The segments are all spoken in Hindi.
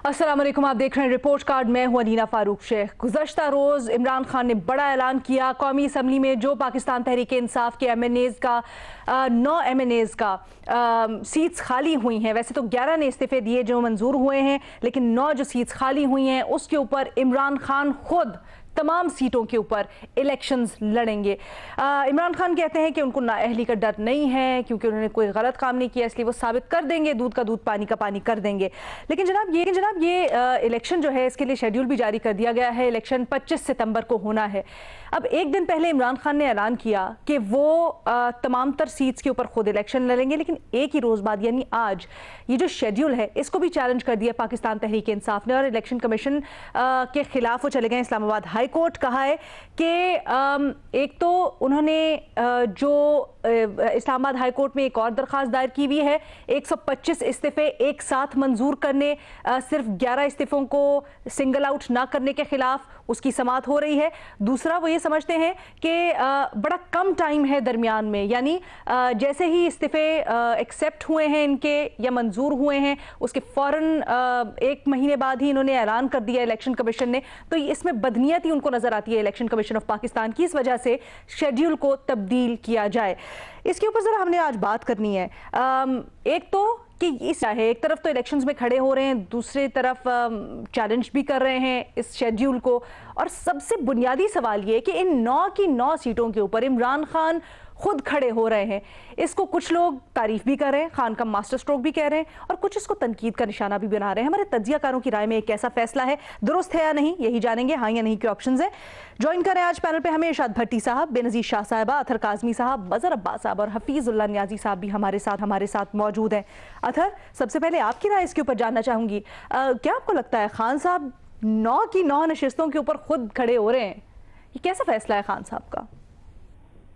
अस्सलाम वालेकुम, आप देख रहे हैं रिपोर्ट कार्ड। मैं हूं अनीना फारूक शेख। गुज़श्ता रोज़ इमरान खान ने बड़ा ऐलान किया। कौमी असम्बली में जो पाकिस्तान तहरीक इंसाफ के MNAs का 9 MNAs का सीट्स खाली हुई हैं, वैसे तो 11 ने इस्तीफे दिए जो मंजूर हुए हैं, लेकिन 9 जो सीट्स खाली हुई हैं उसके ऊपर इमरान खान खुद तमाम सीटों के ऊपर इलेक्शंस लड़ेंगे। इमरान खान कहते हैं कि उनको नाअहली का डर नहीं है क्योंकि उन्होंने कोई गलत काम नहीं किया, इसलिए वो साबित कर देंगे, दूध का दूध पानी का पानी कर देंगे। लेकिन जनाब ये इलेक्शन जो है इसके लिए शेड्यूल भी जारी कर दिया गया है। इलेक्शन 25 सितंबर को होना है। अब एक दिन पहले इमरान खान ने ऐलान किया कि वो तमाम तर सीट्स के ऊपर खुद इलेक्शन लड़ेंगे, लेकिन एक ही रोज़ बाद यानी आज ये जो शेड्यूल है इसको भी चैलेंज कर दिया पाकिस्तान तहरीक इंसाफ ने और इलेक्शन कमीशन के खिलाफ वो चले गए इस्लामाबाद हाई कोर्ट। कहा है कि एक तो उन्होंने जो इस्लामाबाद हाई कोर्ट में एक और दरखास्त दायर की हुई है 125 इस्तीफे एक साथ मंजूर करने, सिर्फ 11 इस्तीफों को सिंगल आउट ना करने के खिलाफ उसकी समाअत हो रही है। दूसरा वो ये समझते हैं कि बड़ा कम टाइम है दरमियान में, यानी जैसे ही इस्तीफे एक्सेप्ट हुए हैं इनके या मंजूर हुए हैं उसके फौरन 1 महीने बाद ही इन्होंने ऐलान कर दिया इलेक्शन कमीशन ने। तो इसमें बदनीयत ही उनको नजर आती है इलेक्शन कमीशन ऑफ पाकिस्तान की, इस वजह से शेड्यूल को तब्दील किया जाए। इसके ऊपर जरा हमने आज बात करनी है। एक तो कि इस है, एक तरफ तो इलेक्शंस में खड़े हो रहे हैं, दूसरी तरफ चैलेंज भी कर रहे हैं इस शेड्यूल को, और सबसे बुनियादी सवाल ये कि इन 9 की 9 सीटों के ऊपर इमरान खान खुद खड़े हो रहे हैं। इसको कुछ लोग तारीफ भी कर रहे हैं, खान का मास्टर स्ट्रोक भी कह रहे हैं, और कुछ इसको तनकीद का निशाना भी बना रहे हैं। हमारे तज्जियाकारों की राय में एक ऐसा फैसला है, दुरुस्त है या नहीं, यही जानेंगे। हाँ या नहीं के ऑप्शंस हैं। ज्वाइन करें आज पैनल पे हमें इरशाद भट्टी साहब, बेनजीर शाह साहबा, अथर काजमी साहब, बजर अब्बास साहब और हफीजुल्लाह नियाजी साहब भी हमारे साथ मौजूद हैं। अथर, सबसे पहले आपकी राय इसके ऊपर जानना चाहूंगी। क्या आपको लगता है खान साहब 9 की 9 नशिस्तों के ऊपर खुद खड़े हो रहे हैं, ये कैसा फैसला है खान साहब का?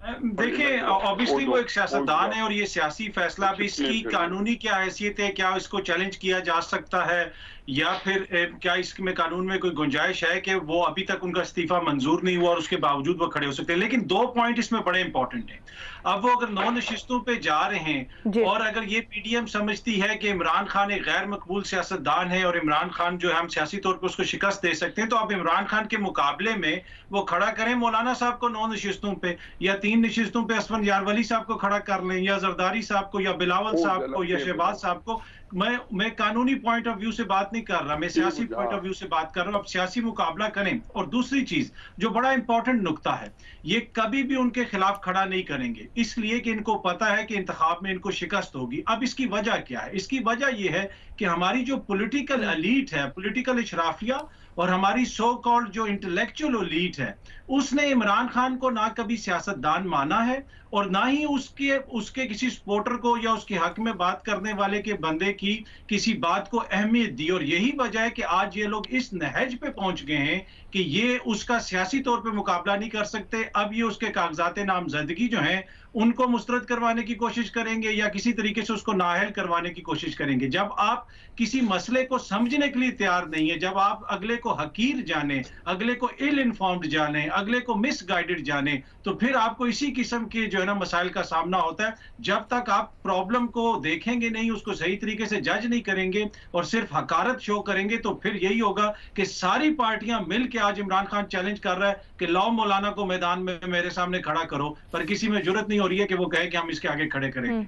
देखिए, ऑब्वियसली वो एक सियासतदान है और ये सियासी फैसला भी, इसकी कानूनी क्या हैसियत है, क्या इसको चैलेंज किया जा सकता है या फिर क्या इसमें कानून में कोई गुंजाइश है कि वो अभी तक उनका इस्तीफा मंजूर नहीं हुआ और उसके बावजूद वो खड़े हो सकते हैं। लेकिन 2 पॉइंट इसमें बड़े इंपॉर्टेंट हैं। अब वो अगर 9 नशिस्तों पे जा रहे हैं और अगर ये PDM समझती है कि इमरान खान एक गैर मकबूल सियासतदान है और इमरान खान जो है हम सियासी तौर पर उसको शिकस्त दे सकते हैं, तो अब इमरान खान के मुकाबले में वो खड़ा करें मौलाना साहब को 9 नशिस्तों पे, या 3 नशिस्तों पे असफन यारवली साहब को खड़ा कर लें, या जरदारी साहब को, या बिलावल साहब को, या शहबाज साहब को। मैं कानूनी पॉइंट ऑफ व्यू से बात नहीं कर रहा, मैं सियासी पॉइंट ऑफ व्यू से बात कर रहा हूं। अब सियासी मुकाबला करें। और दूसरी चीज जो बड़ा इंपॉर्टेंट नुक्ता है, ये कभी भी उनके खिलाफ खड़ा नहीं करेंगे, इसलिए कि इनको पता है कि इंतखाब में इनको शिकस्त होगी। अब इसकी वजह क्या है? इसकी वजह यह है कि हमारी जो पॉलिटिकल एलीट है, पॉलिटिकल इशराफिया और हमारी सो कॉल्ड जो इंटेलेक्चुअल एलीट है, उसने इमरान खान को ना कभी सियासतदान माना है और ना ही उसके किसी सपोर्टर को या उसके हक में बात करने वाले के बंदे की किसी बात को अहमियत दी। और यही वजह है कि आज ये लोग इस नहज पे पहुंच गए हैं कि ये उसका सियासी तौर पे मुकाबला नहीं कर सकते। अब ये उसके कागजात नामजदगी जो हैं उनको मुस्तरद करवाने की कोशिश करेंगे या किसी तरीके से उसको नाअहल करवाने की कोशिश करेंगे। जब आप किसी मसले को समझने के लिए तैयार नहीं है, जब आप अगले को हकीर जाने, अगले को इल इन्फॉर्म्ड जाने, अगले को मिसगाइडेड जाने, तो फिर आपको इसी किस्म के जो है ना मसाइल का सामना होता है। जब तक आप प्रॉब्लम को देखेंगे नहीं, उसको सही तरीके से जज नहीं करेंगे और सिर्फ हकारत शो करेंगे, तो फिर यही होगा कि सारी पार्टियां मिल के आज इमरान खान चैलेंज कर रहा है कि लाओ मौलाना को मैदान में मेरे सामने खड़ा करो, पर किसी में जरूरत नहीं हो रही है कि वो कहे कि हम इसके आगे खड़े करेंगे।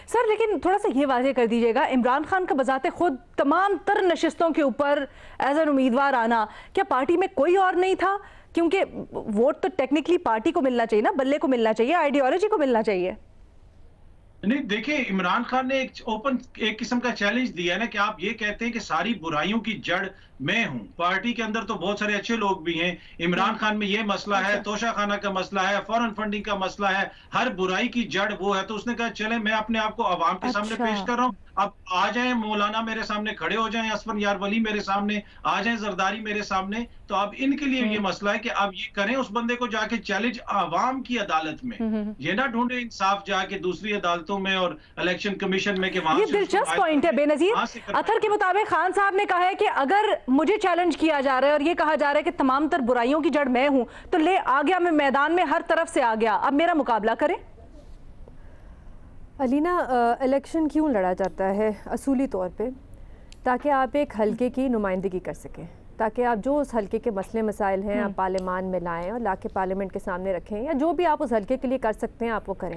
सर, लेकिन थोड़ा सा ये वाज़ेह कर दीजिएगा, इमरान खान का बजाते खुद तमाम तर नशिस्तों के ऊपर एज एन उम्मीदवार आना, क्या पार्टी में कोई और नहीं था? क्योंकि वोट तो टेक्निकली पार्टी को मिलना चाहिए ना, बल्ले को मिलना चाहिए, आइडियोलॉजी को मिलना चाहिए। नहीं, देखिए, इमरान खान ने एक किस्म का चैलेंज दिया है ना कि आप ये कहते हैं कि सारी बुराइयों की जड़ मैं हूं। पार्टी के अंदर तो बहुत सारे अच्छे लोग भी हैं। इमरान खान में ये मसला है, तोशा खाना का मसला है, फॉरेन फंडिंग का मसला है, हर बुराई की जड़ वो है। तो उसने कहा चले मैं अपने आप को अवाम के सामने पेश कर रहा हूं, अब आ जाए मौलाना मेरे सामने खड़े हो जाएं, असफन यारवली मेरे सामने आ जाए, जरदारी मेरे सामने। तो अब इनके लिए ये मसला है कि अब ये करें उस बंदे को जाके चैलेंज अवाम की अदालत में, ये ना ढूंढे इंसाफ जाके दूसरी अदालतों में और इलेक्शन कमीशन में। ये दिलचस्प पॉइंट है बेनजीर। अथर के मुताबिक खान साहब ने कहा है कि अगर मुझे चैलेंज किया जा रहा है और ये कहा जा रहा है कि तमाम तर बुराइयों की जड़ मैं हूं, तो ले आ गया, मैं मैदान में हर तरफ से आ गया, अब मेरा मुकाबला करें। अलीना, इलेक्शन क्यों लड़ा जाता है असूली तौर पे? ताकि आप एक हलके की नुमाइंदगी कर सकें, ताकि आप जो उस हलके के मसले मसाइल हैं आप पार्लियामान में लाएं और लाके पार्लियामेंट के सामने रखें, या जो भी आप उस हलके के लिए कर सकते हैं आप वो करें।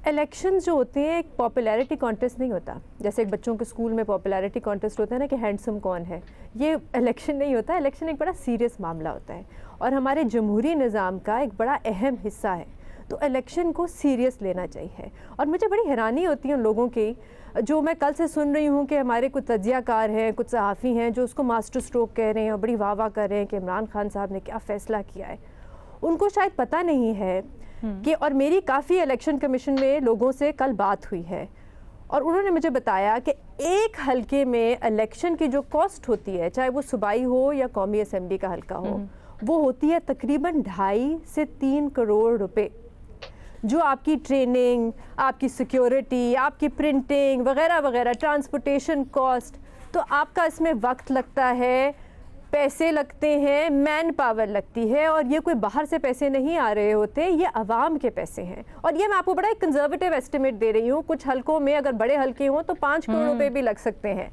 इलेक्शन जो होते हैं एक पॉपुलैरिटी कॉन्टेस्ट नहीं होता, जैसे एक बच्चों के स्कूल में पॉपुलैरिटी कॉन्टेस्ट होता है ना कि हैंडसम कौन है, ये इलेक्शन नहीं होता। इलेक्शन एक बड़ा सीरियस मामला होता है और हमारे जमहूरी निज़ाम का एक बड़ा अहम हिस्सा है, तो इलेक्शन को सीरियस लेना चाहिए। और मुझे बड़ी हैरानी होती है उन लोगों की जो मैं कल से सुन रही हूँ कि हमारे कुछ तज्जियाकार हैं, कुछ सहाफ़ी हैं जो उसको मास्टर स्ट्रोक कह रहे हैं और बड़ी वाह वाह कर रहे हैं कि इमरान खान साहब ने क्या फ़ैसला किया है। उनको शायद पता नहीं है कि, और मेरी काफ़ी इलेक्शन कमीशन में लोगों से कल बात हुई है और उन्होंने मुझे बताया कि एक हलके में इलेक्शन की जो कॉस्ट होती है, चाहे वो सूबाई हो या कौमी असम्बली का हलका हो, वो होती है तकरीबन 2.5 से 3 करोड़ रुपए, जो आपकी ट्रेनिंग, आपकी सिक्योरिटी, आपकी प्रिंटिंग वगैरह वगैरह, ट्रांसपोर्टेशन कॉस्ट, तो आपका इसमें वक्त लगता है, पैसे लगते हैं, मैन पावर लगती है, और ये कोई बाहर से पैसे नहीं आ रहे होते, ये आवाम के पैसे हैं। और ये मैं आपको बड़ा एक कंजर्वेटिव एस्टिमेट दे रही हूँ, कुछ हलकों में अगर बड़े हलके हों तो 5 करोड़ रुपए भी लग सकते हैं।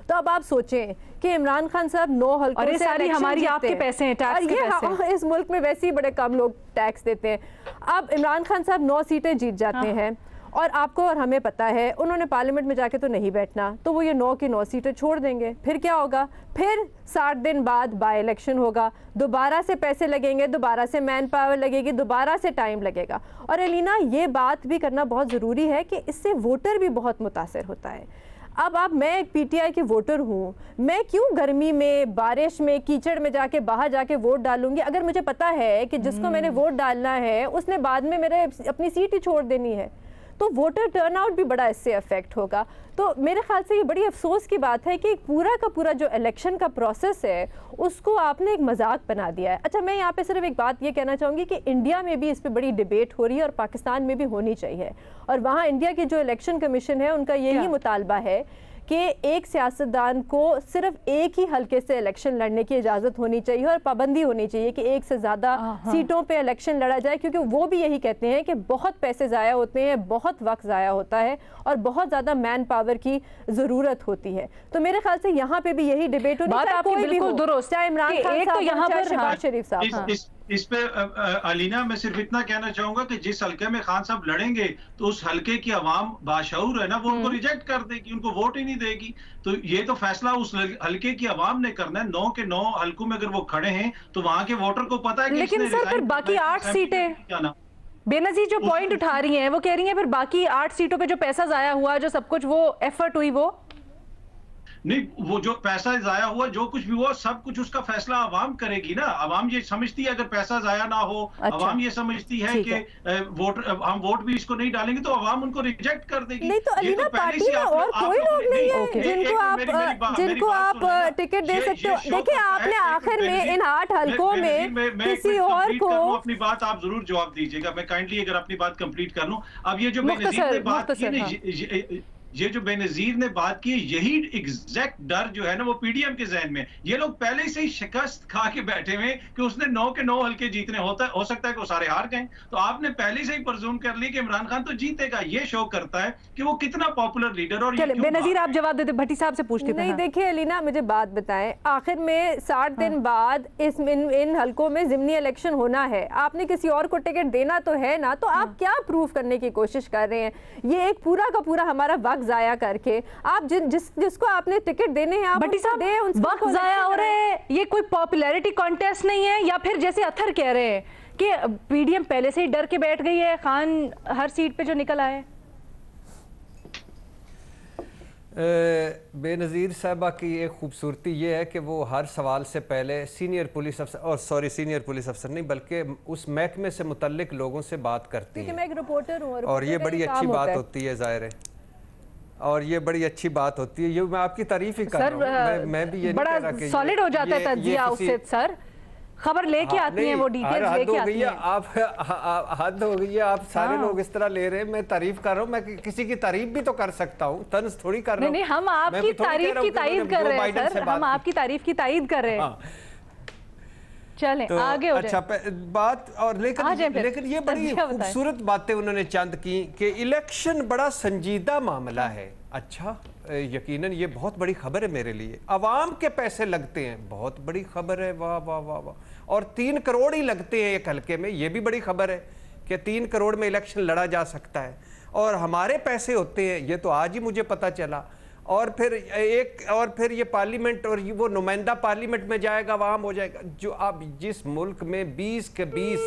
तो अब आप सोचें कि इमरान खान साहब 9 हलकों से सारी हमारी आपके पैसे हैं, टैक्स के पैसे। हाँ, इस मुल्क में वैसे ही बड़े कम लोग टैक्स देते हैं। अब इमरान खान साहब 9 सीटें जीत जाते हैं और आपको और हमें पता है उन्होंने पार्लियामेंट में जाके तो नहीं बैठना, तो वो ये 9 की 9 सीटें छोड़ देंगे। फिर क्या होगा? फिर 60 दिन बाद बाय इलेक्शन होगा, दोबारा से पैसे लगेंगे, दोबारा से मैन पावर लगेगी, दोबारा से टाइम लगेगा। और अलीना, ये बात भी करना बहुत ज़रूरी है कि इससे वोटर भी बहुत मुतासर होता है। अब मैं एक पीटीआई की वोटर हूँ, मैं क्यों गर्मी में, बारिश में, कीचड़ में जाके बाहर जाके वोट डालूंगी अगर मुझे पता है कि जिसको मैंने वोट डालना है उसने बाद में मेरे अपनी सीट ही छोड़ देनी है? तो वोटर टर्नआउट भी बड़ा इससे अफेक्ट होगा। तो मेरे ख्याल से ये बड़ी अफसोस की बात है कि पूरा का पूरा जो इलेक्शन का प्रोसेस है उसको आपने एक मजाक बना दिया है। अच्छा, मैं यहाँ पे सिर्फ एक बात ये कहना चाहूँगी कि इंडिया में भी इस पर बड़ी डिबेट हो रही है और पाकिस्तान में भी होनी चाहिए, और वहाँ इंडिया की जो इलेक्शन कमीशन है उनका यही मुतालबा है कि एक सियासतदान को सिर्फ एक ही हलके से इलेक्शन लड़ने की इजाज़त होनी चाहिए और पाबंदी होनी चाहिए कि एक से ज़्यादा सीटों पे इलेक्शन लड़ा जाए, क्योंकि वो भी यही कहते हैं कि बहुत पैसे ज़ाया होते हैं, बहुत वक्त ज़ाया होता है और बहुत ज़्यादा मैन पावर की ज़रूरत होती है। तो मेरे ख्याल से यहाँ पे भी यही डिबेट होनी चाहिए, कोई भी हो, चाहे इमरान खान साहब या शहबाज शरीफ साहब। इस पे अलीना मैं सिर्फ इतना कहना चाहूंगा कि जिस हलके में खान साहब लड़ेंगे तो उस हलके की आवाम बाशऊर है ना, वो उनको रिजेक्ट कर देगी, उनको वोट ही नहीं देगी। तो ये तो फैसला उस हलके की आवाम ने करना है। 9 के 9 हलकों में अगर वो खड़े हैं तो वहां के वोटर को पता है कि लेकिन सर फिर बाकी 8 सीटें, बेनजीर जो पॉइंट उठा रही हैं वो कह रही हैं फिर बाकी 8 सीटों पे जो पैसा जाया हुआ, जो सब कुछ वो एफर्ट हुई, वो नहीं, वो जो पैसा जाया हुआ, जो कुछ भी हुआ, सब कुछ उसका फैसला आवाम करेगी ना। आवाम ये समझती है अगर पैसा जाया ना हो, आवाम ये समझती है कि हम वोट भी इसको नहीं डालेंगे तो आवाम उनको रिजेक्ट कर देगी। नहीं तो अलीना, पार्टी में और कोई लोग नहीं है जिनको आप टिकट दे सकते हो। देखिए, आपने आखिर में इन 8 हलकों में किसी और को अपनी बात आप जरूर जवाब दीजिएगा। मैं काइंडली अगर अपनी बात कंप्लीट कर लूं। अब ये जो बेनजीर ने बात की, ये जो बेनजीर ने बात की, यही एग्जैक्ट डर जो है ना वो पीडीएम के जहन में, ये लोग पहले से ही शिकस्त खा के बैठे हुए कि उसने 9 के 9 हल्के जीतने, हो सकता है कि वो सारे हार गए। तो आपने पहले से ही प्रिज्यूम कर ली कि इमरान खान तो जीतेगा। ये शो करता है कि वो कितना पॉपुलर लीडर। और बेनजीर आप जवाब देते, भट्टी साहब से पूछते थे। नहीं, देखिए अलीना, मुझे बात बताएं, आखिर में 60 दिन बाद इन हलकों में जिमनी इलेक्शन होना है, आपने किसी और को टिकट देना तो है ना, तो आप क्या प्रूव करने की कोशिश कर रहे हैं? ये एक पूरा का पूरा हमारा वक्त जाया करके आप जिसको आपने टिकट देने हैं आप भट्टी साहब दें, वक्त जाया हो रहा है। ये कोई पॉपुलैरिटी कॉन्टेस्ट नहीं है, या फिर जैसे अथर कह रहे हैं कि पीडीएम पहले से ही डर के बैठ गई है, खान हर सीट पे जो निकल आए। बेनज़ीर साहबा की एक खूबसूरती ये है कि वो हर सवाल से पहले सीनियर पुलिस अफसर नहीं बल्कि उस महकमे से मुतल्लिक लोगों से बात करती है। मैं एक रिपोर्टर हूं और ये बड़ी अच्छी बात होती है, ज़ाहिर है, और ये बड़ी अच्छी बात होती है। ये मैं आपकी तारीफ ही कर रहा हूं। मैं भी ये बड़ा सॉलिड हो जाता है तज्जिया उससे। सर खबर लेके आती हैं वो, डिटेल्स लेके आती हैं। आप हद हो गई है, आप सारे लोग इस तरह ले रहे हैं। मैं तारीफ कर रहा हूँ, मैं किसी की तारीफ भी तो कर सकता हूँ, तंज थोड़ी कर रहा हूँ। नहीं, हम आपकी तारीफ की तायीद कर रहे हैं सर, हम आपकी तारीफ की तायीद कर रहे हैं। चलें तो आगे हो अच्छा बात और लेकिन ये बड़ी खूबसूरत बातें उन्होंने चंद की कि इलेक्शन बड़ा संजीदा मामला है। अच्छा, यकीनन ये बहुत बड़ी खबर है मेरे लिए। अवाम के पैसे लगते हैं, बहुत बड़ी खबर है। वाह वाह वाह वाह। और 3 करोड़ ही लगते हैं एक हल्के में, ये भी बड़ी खबर है कि 3 करोड़ में इलेक्शन लड़ा जा सकता है और हमारे पैसे होते हैं, ये तो आज ही मुझे पता चला। और फिर ये पार्लियामेंट और वो नुमाइंदा पार्लियामेंट में जाएगा, अवाम हो जाएगा। जो आप जिस मुल्क में 20 के 20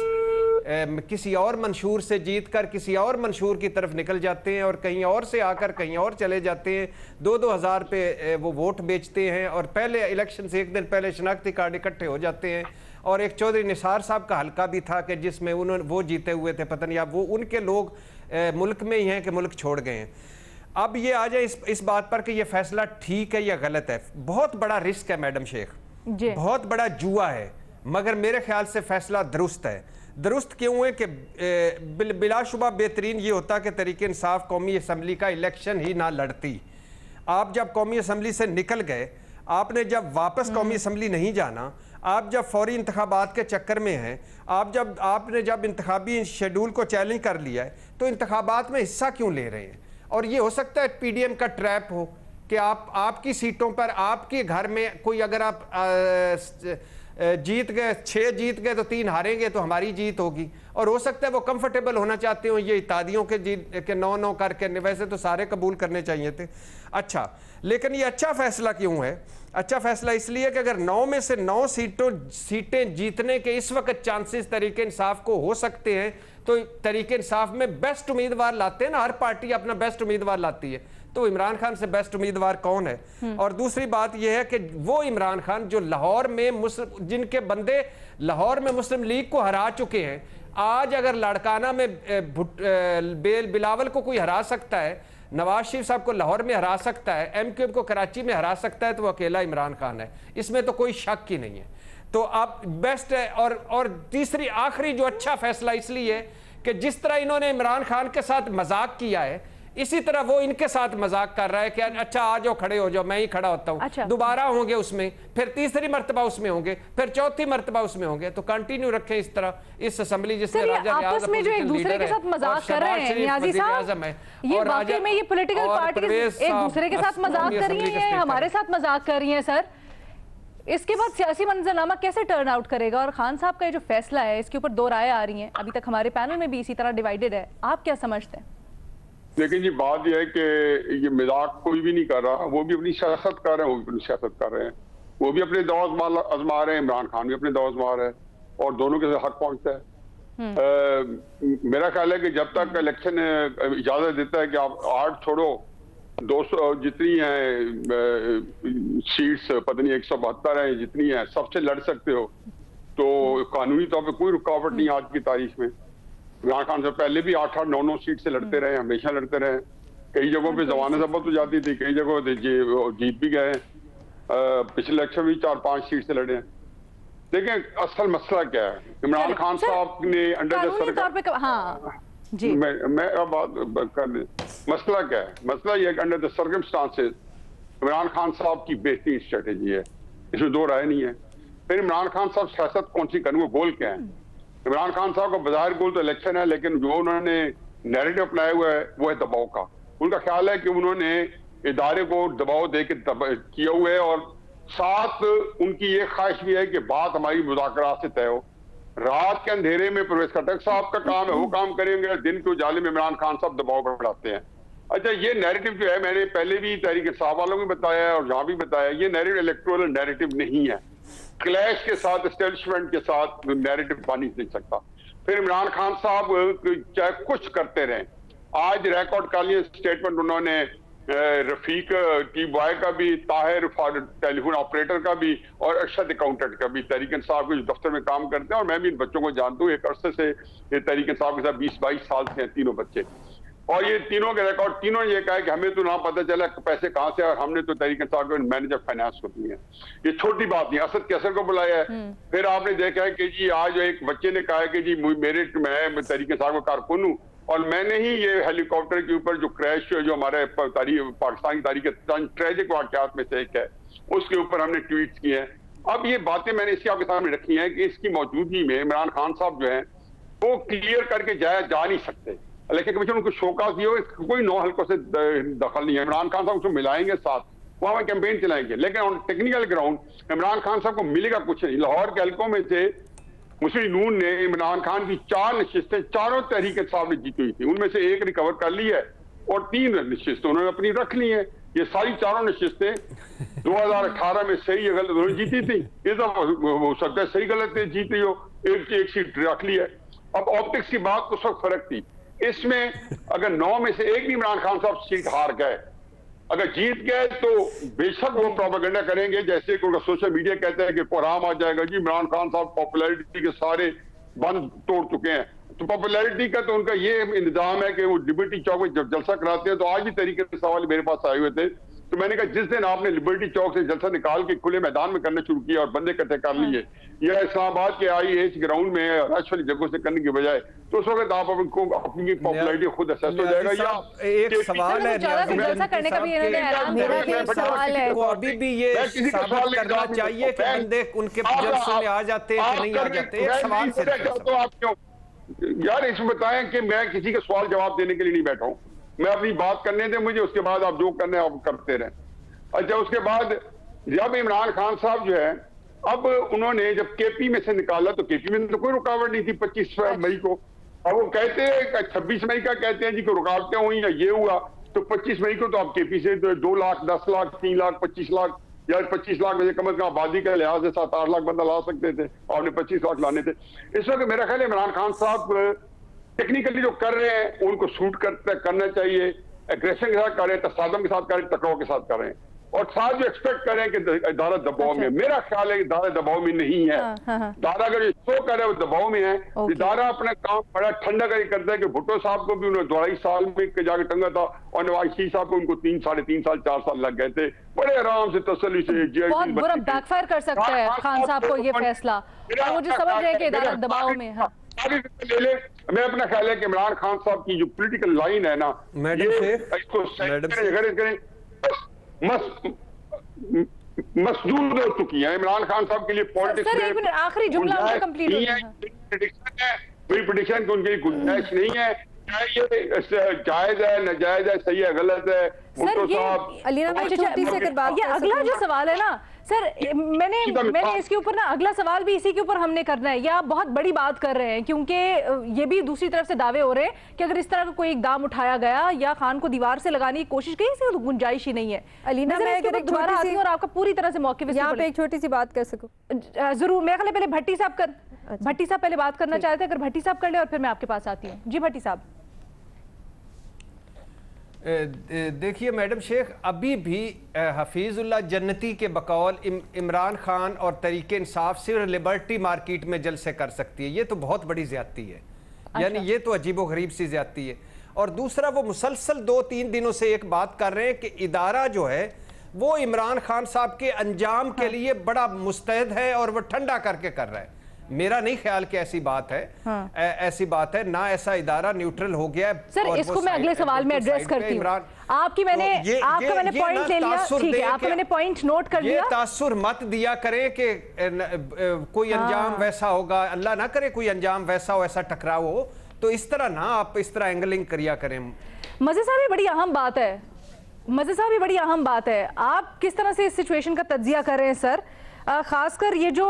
किसी और मंशूर से जीत कर किसी और मंशूर की तरफ निकल जाते हैं और कहीं और से आकर कहीं और चले जाते हैं, 2-2 हज़ार पे वो वोट बेचते हैं और पहले इलेक्शन से एक दिन पहले शनाख्ती कार्ड इकट्ठे हो जाते हैं। और एक चौधरी निसार साहब का हल्का भी था कि जिसमें वो जीते हुए थे, पता नहीं अब वो उनके लोग मुल्क में ही हैं कि मुल्क छोड़ गए हैं। अब ये आ जाए इस बात पर कि ये फैसला ठीक है या गलत है। बहुत बड़ा रिस्क है मैडम शेख, बहुत बड़ा जुआ है, मगर मेरे ख्याल से फैसला दुरुस्त है। दुरुस्त क्यों है कि बिलाशुबा बेहतरीन ये होता कि तहरीक इंसाफ कौमी असम्बली का इलेक्शन ही ना लड़ती। आप जब कौमी असम्बली से निकल गए, आपने जब वापस कौमी असम्बली नहीं जाना, आप जब फौरी इंतखाबात के चक्कर में हैं, आपने जब इंतखाबी शेड्यूल को चैलेंज कर लिया है, तो इंतखाबात में हिस्सा क्यों ले रहे हैं? और ये हो सकता है पीडीएम का ट्रैप हो कि आपकी सीटों पर आपके घर में कोई अगर आप जीत गए 6 जीत गए तो 3 हारेंगे तो हमारी जीत होगी। और हो सकता है वो कंफर्टेबल होना चाहते हो ये इत्यादियों के 9-9 करके, वैसे तो सारे कबूल करने चाहिए थे। अच्छा, लेकिन ये अच्छा फैसला क्यों है? अच्छा फैसला इसलिए कि अगर 9 में से 9 सीटें जीतने के इस वक्त चांसेस तहरीक इंसाफ को हो सकते हैं, तो तहरीक इंसाफ में बेस्ट उम्मीदवार लाते हैं ना, हर पार्टी अपना बेस्ट उम्मीदवार लाती है, तो इमरान खान से बेस्ट उम्मीदवार कौन है? और दूसरी बात यह है कि वो इमरान खान जो लाहौर में जिनके बंदे लाहौर में मुस्लिम लीग को हरा चुके हैं, आज अगर लाड़काना में बिलावल को कोई हरा सकता है, नवाज शरीफ साहब को लाहौर में हरा सकता है, एमक्यूएम को कराची में हरा सकता है, तो वो अकेला इमरान खान है, इसमें तो कोई शक ही नहीं है। तो आप बेस्ट है। और तीसरी आखिरी जो अच्छा फैसला इसलिए है कि जिस तरह इन्होंने इमरान खान के साथ मजाक किया है, इसी तरह वो इनके साथ मजाक कर रहा है कि अच्छा आ जाओ, खड़े हो जाओ, मैं ही खड़ा होता हूँ। अच्छा। दोबारा होंगे उसमें, फिर तीसरी मर्तबा उसमें होंगे, फिर चौथी मर्तबा उसमें होंगे। तो कंटिन्यू रखें इस तरह इस असेंबली जिसमें राजा आपस में जो एक दूसरे के साथ मजाक कर रहे हैं नियाज़ी साहब, ये वाकई में ये पॉलिटिकल पार्टीज एक दूसरे के साथ मजाक कर रही हैं, हमारे साथ मजाक कर रही हैं सर। इसके बाद सियासी मंजरनामा कैसे टर्न आउट करेगा? और खान साहब का ये जो फैसला है, इसके ऊपर 2 राय आ रही हैं, अभी तक हमारे पैनल में भी इसी तरह डिवाइडेड है, आप क्या समझते हैं? लेकिन जी बात यह है कि ये मजाक कोई भी नहीं कर रहा, वो भी अपनी सियासत कर रहे हैं, वो भी अपनी सियासत कर रहे हैं, वो भी अपने दौर आजमा रहे हैं, इमरान खान भी अपने दौर आजमा रहे हैं, और दोनों के हक पहुंचता है। मेरा ख्याल है कि जब तक इलेक्शन इजाजत देता है कि आप 8 छोड़ो 200 जितनी है सीट्स, पता नहीं 172 है जितनी है, सबसे लड़ सकते हो, तो कानूनी तौर पे कोई रुकावट नहीं आज की तारीख में। इमरान खान से पहले भी 8-8, 9-9 सीट से लड़ते रहे, हमेशा लड़ते रहे। कई जगहों पे जमानत जब्त हो जाती थी, कई जगहों पे जीत भी गए। पिछले इलेक्शन भी 4-5 सीट से लड़े हैं। देखिए असल मसला क्या है, इमरान खान साहब ने अंडर जी मैं अब बात कर ले। मसला क्या है? मसला ये under the circumstances Imran Khan साहब की बेहतरीन स्ट्रेटेजी है, इसमें 2 राय नहीं है। फिर इमरान खान साहब सियासत कौन सी करेंगे, गोल क्या है? इमरान खान साहब का बाजार गोल तो इलेक्शन है, लेकिन जो उन्होंने नैरेटिव अपनाया हुआ है वो है दबाव का। उनका ख्याल है कि उन्होंने इदारे को दबाव दे के किया हुआ है, और साथ उनकी ये ख्वाहिश भी है कि बात हमारी मुज़ाकरात से तय हो। रात के अंधेरे में परवेज खट्टक साहब का काम है, वो काम करेंगे, दिन के उजाले में इमरान खान साहब दबाव बढ़ाते हैं। अच्छा, ये नैरेटिव जो है, मैंने पहले भी तहरीक इंसाफ वालों को बताया है और जहां भी बताया, ये नैरेटिव इलेक्टोरल नैरेटिव नहीं है। क्लैश के साथ, एस्टेब्लिशमेंट के साथ नैरेटिव बन नहीं सकता। फिर इमरान खान साहब चाहे कुछ करते रहे, आज रिकॉर्ड कर लिए स्टेटमेंट उन्होंने रफीक टी बॉय का भी, ताहिर टेलीफोन ऑपरेटर का भी, और अरशद अकाउंटेंट का भी, तहरीक इंसाफ के दफ्तर में काम करते हैं, और मैं भी इन बच्चों को जानता हूँ। एक अरसे से ये तहरीक इंसाफ के साथ 20-22 साल से हैं तीनों बच्चे, और ये तीनों के रिकॉर्ड, तीनों ने ये कहा कि हमें तो ना पता चला पैसे कहां से, और हमने तो तहरीक इंसाफ के मैनेजर फाइनेंस होती है। ये छोटी बात नहीं। असद कैसर को बुलाया है, फिर आपने देखा है कि जी आज एक बच्चे ने कहा है कि जी मैं तहरीक इंसाफ का कारकुन हूँ, और मैंने ही ये हेलीकॉप्टर के ऊपर जो क्रैश जो हमारे पाकिस्तान की तारीख के ट्रेजिक वाकयात में से एक है, उसके ऊपर हमने ट्वीट किए हैं। अब ये बातें मैंने इसकी आपके सामने रखी हैं कि इसकी मौजूदगी में इमरान खान साहब जो है वो क्लियर करके जा नहीं सकते। लेकिन कमीशन उनको शोकास दिए हो, कोई 9 हल्कों से दखल नहीं है। इमरान खान साहब उसको मिलाएंगे साथ, वहां में कैंपेन चलाएंगे, लेकिन on technical ground Imran Khan साहब को मिलेगा कुछ नहीं। लाहौर के हल्कों में से मुस्लिम नून ने इमरान खान की 4 नशिस्तें चारों तहरीक इंसाफ ने जीती हुई थी, उनमें से 1 रिकवर कर ली है और 3 नशिस्तें उन्होंने अपनी रख ली है। ये सारी चारों नशिस्तें 2018 में सही या गलत उन्होंने जीती थी, इस हो सकता है सही गलत जीती हो, एक सीट रख ली है। अब ऑप्टिक्स की बात उस वक्त फर्क थी, इसमें अगर 9 में से 1 भी इमरान खान साहब सीट हार गए, अगर जीत गए तो बेशक वो प्रोपेगेंडा करेंगे, जैसे कि उनका सोशल मीडिया कहता है कि कोराम आ जाएगा जी इमरान खान साहब पॉपुलैरिटी के सारे बंद तोड़ चुके हैं। तो पॉपुलैरिटी का तो उनका ये इंतजाम है कि वो लिबर्टी चौक में जब जलसा कराते हैं, तो आज भी तरीके से सवाल मेरे पास आए हुए थे, तो मैंने कहा जिस दिन आपने लिबर्टी चौक से जलसा निकाल के खुले मैदान में करना शुरू किया और बंदे इकट्ठे कर लिए, या इस्लामाबाद के IH ग्राउंड में रश वाली जगहों से करने की बजाय, तो उस वक्त आप उनको अपनी पॉपुलैरिटी खुद असेस हो जाएगा। या एक सवाल है, जलसा करने का भी इन्होंने ऐलान किया, वो अभी भी ये साबित करना चाहिए कि बंदे उनके जलसों में आ जाते हैं कि नहीं आ जाते। एक सवाल तो आप क्यों यार इसमें बताएं कि मैं किसी का सवाल जवाब देने के लिए नहीं बैठा हूं, मैं अपनी बात करने दें मुझे, उसके बाद आप जो करने आप करते रहें। अच्छा, उसके बाद जब इमरान खान साहब जो है, अब उन्होंने जब KP में से निकाला तो KP में तो कोई रुकावट नहीं थी 25 मई को, और वो कहते हैं 26 मई का कहते हैं जी कि रुकावटें हुई या ये हुआ, तो 25 मई को तो आप KP से 2 लाख 10 लाख 3 लाख 25 लाख या 25 लाख में कम से कम आबादी का लिहाज से 7-8 लाख बंदा ला सकते थे, आपने 25 लाख लाने थे। इस वक्त मेरा ख्याल है इमरान खान साहब टेक्निकली जो कर रहे हैं उनको शूट करना चाहिए, एग्रेशन के साथ कर रहे हैं, तसादम के साथ कर रहे हैं, टकराव के साथ कर रहे हैं, और साथ जो एक्सपेक्ट कर रहे हैं कि इदारा दबाव में, मेरा ख्याल है कि इदारा दबाव में नहीं है। इदारा अगर ये शो कर रहा है वो दबाव में है। इदारा अपना काम बड़ा ठंडा करके करता है कि भुट्टो साहब को भी उन्होंने 2.5 साल में जाके टंगा था, और नवाज शरीफ साहब को उनको 3 साढ़े 3 साल 4 साल लग गए थे, बड़े आराम से तसल्ली से। बहुत बुरा बैकफायर कर सकता है खान साहब को ये फैसला, वो जो समझ रहे हैं कि इदारा दबाव में है। मैं अपना ख्याल है कि इमरान खान साहब की जो पॉलिटिकल लाइन है ना, इसको मसदूर हो चुकी है इमरान खान साहब के लिए पॉलिटिक्स में। आखिरी जुमला कंप्लीट हो गया, कोई प्रेडिक्शन की उनके लिए गुंजाइश नहीं है, ये जायज है नाजायज है, सही है गलत है। ये अगला जो सवाल है ना सर, मैंने इसके ऊपर ना अगला सवाल भी इसी के ऊपर हमने करना है। या आप बहुत बड़ी बात कर रहे हैं, क्योंकि ये भी दूसरी तरफ से दावे हो रहे हैं कि अगर इस तरह का कोई इकदाम उठाया गया या खान को दीवार से लगाने की कोशिश की, इसकी तो गुंजाइश ही नहीं है। अलीना, मैं अगर एक दोबारा आती हूं और आपका पूरी तरह से मौके यहाँ पे एक छोटी सी बात कर सकूं, जरूर। मैं पहले भट्टी साहब पहले बात करना चाहते हैं, अगर भट्टी साहब कर ले और फिर मैं आपके पास आती हूँ। जी भट्टी साहब। देखिए मैडम शेख, अभी भी हफीजुल्लाह जन्नती के बकौल इमरान खान और तरीके इंसाफ सिर्फ लिबर्टी मार्केट में जलसे कर सकती है, ये तो बहुत बड़ी ज्यादती है। यानी ये तो अजीबो गरीब सी ज्यादती है। और दूसरा, वो मुसलसल 2-3 दिनों से एक बात कर रहे हैं कि इदारा जो है वो इमरान खान साहब के अंजाम के लिए बड़ा मुस्तैद है और वो ठंडा करके कर रहा है। मेरा नहीं ख्याल कि ऐसी बात है। ऐसी बात है ना, ऐसा इदारा न्यूट्रल हो गया है। सर, इसको मैं अगले सवाल में एड्रेस करती हूँ। आपका मैंने पॉइंट ले लिया, ठीक है, आपका मैंने पॉइंट नोट कर लिया। ये तासुर मत दिया करें कि कोई अंजाम वैसा होगा, अल्लाह ना करे कोई अंजाम वैसा हो, ऐसा टकराव हो, तो इस तरह ना आप इस तरह एंगलिंग करिया करें। मज़े साहब, ये बड़ी अहम बात है। मज़े साहब, ये बड़ी अहम बात है। आप किस तरह से इस सिचुएशन का तज्जिया कर रहे हैं सर? खासकर ये जो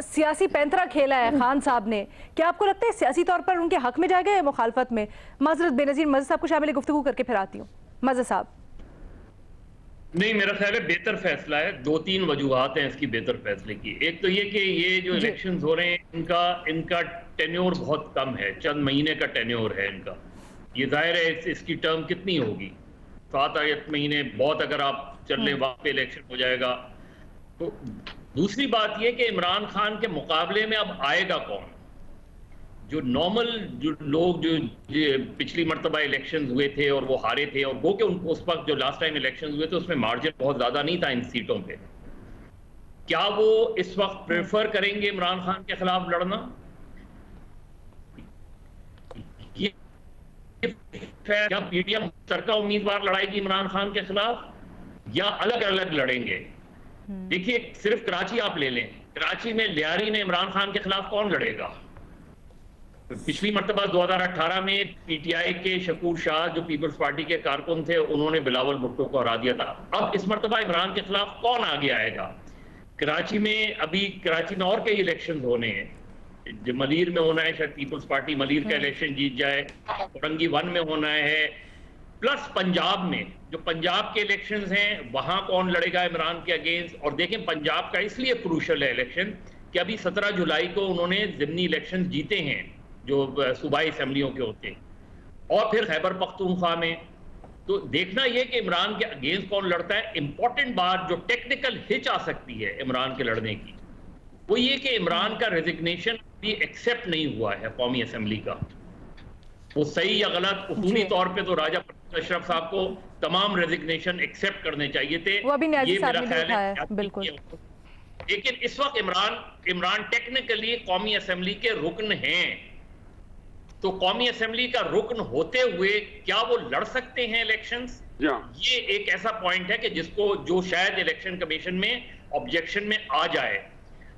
सियासी पैंतरा खेला है खान साहब ने, क्या आपको लगता है सियासी तौर पर उनके हक में जाएगा या मुखालफत में? माजरत बेनज़ीर, मज़े साहब को शामिल गुफ्तगू करके फिर आती हूँ। मज़े साहब। नहीं, मेरा ख्याल है बेहतर फैसला है। 2-3 वजूहात हैं इसकी बेहतर फैसले की। एक तो ये कि ये जो इलेक्शंस हो रहे हैं इनका टेन्योर बहुत कम है, चंद महीने का टेन्योर है इनका। ये जाहिर है इसकी टर्म कितनी होगी, 7-8 महीने बहुत, अगर आप चल रहे वक्त पे इलेक्शन हो जाएगा। तो दूसरी बात यह कि इमरान खान के मुकाबले में अब आएगा कौन? जो नॉर्मल जो लोग जो पिछली मरतबा इलेक्शंस हुए थे और वो हारे थे, और वो कि उनको उस वक्त जो लास्ट टाइम इलेक्शंस हुए थे उसमें मार्जिन बहुत ज्यादा नहीं था इन सीटों पे, क्या वो इस वक्त प्रेफर करेंगे इमरान खान के खिलाफ लड़ना? क्या पीटीएम मुश्तरका उम्मीदवार लड़ाएगी इमरान खान के खिलाफ, या अलग अलग लड़ेंगे? देखिए सिर्फ कराची आप ले लें, कराची में लियारी ने इमरान खान के खिलाफ कौन लड़ेगा? पिछली मर्तबा 2018 में पीटीआई के शकूर शाह जो पीपल्स पार्टी के कारकुन थे, उन्होंने बिलावल भुट्टो को हरा दिया था। अब इस मर्तबा इमरान के खिलाफ कौन आगे आएगा? कराची में अभी कराची में और कई इलेक्शन होने हैं, जो मलीर में होना है, शायद पीपल्स पार्टी मलीर का इलेक्शन जीत जाए, औरंगी 1 में होना है, प्लस पंजाब में जो पंजाब के इलेक्शंस हैं वहां कौन लड़ेगा इमरान के अगेंस्ट। और देखें पंजाब का इसलिए क्रूशल है इलेक्शन कि अभी 17 जुलाई को उन्होंने जिमनी इलेक्शन जीते हैं जो सूबाई असेंबलियों के होते हैं, और फिर खैबर पख्तूनख्वा में। तो देखना यह कि इमरान के अगेंस्ट कौन लड़ता है। इंपॉर्टेंट बात जो टेक्निकल हिच आ सकती है इमरान के लड़ने की, वो ये कि इमरान का रेजिग्नेशन भी एक्सेप्ट नहीं हुआ है कौमी असेंबली का। वो सही या गलत, उसूली तौर पे तो राजा अशरफ साहब को तमाम रेजिग्नेशन एक्सेप्ट करने चाहिए थे, ये मेरा ख्याल है बिल्कुल। लेकिन इस वक्त इमरान टेक्निकली कौमी असेंबली के रुकन हैं, तो कौमी असेंबली का रुकन होते हुए क्या वो लड़ सकते हैं इलेक्शंस? ये एक ऐसा पॉइंट है कि जो शायद इलेक्शन कमीशन में ऑब्जेक्शन में आ जाए।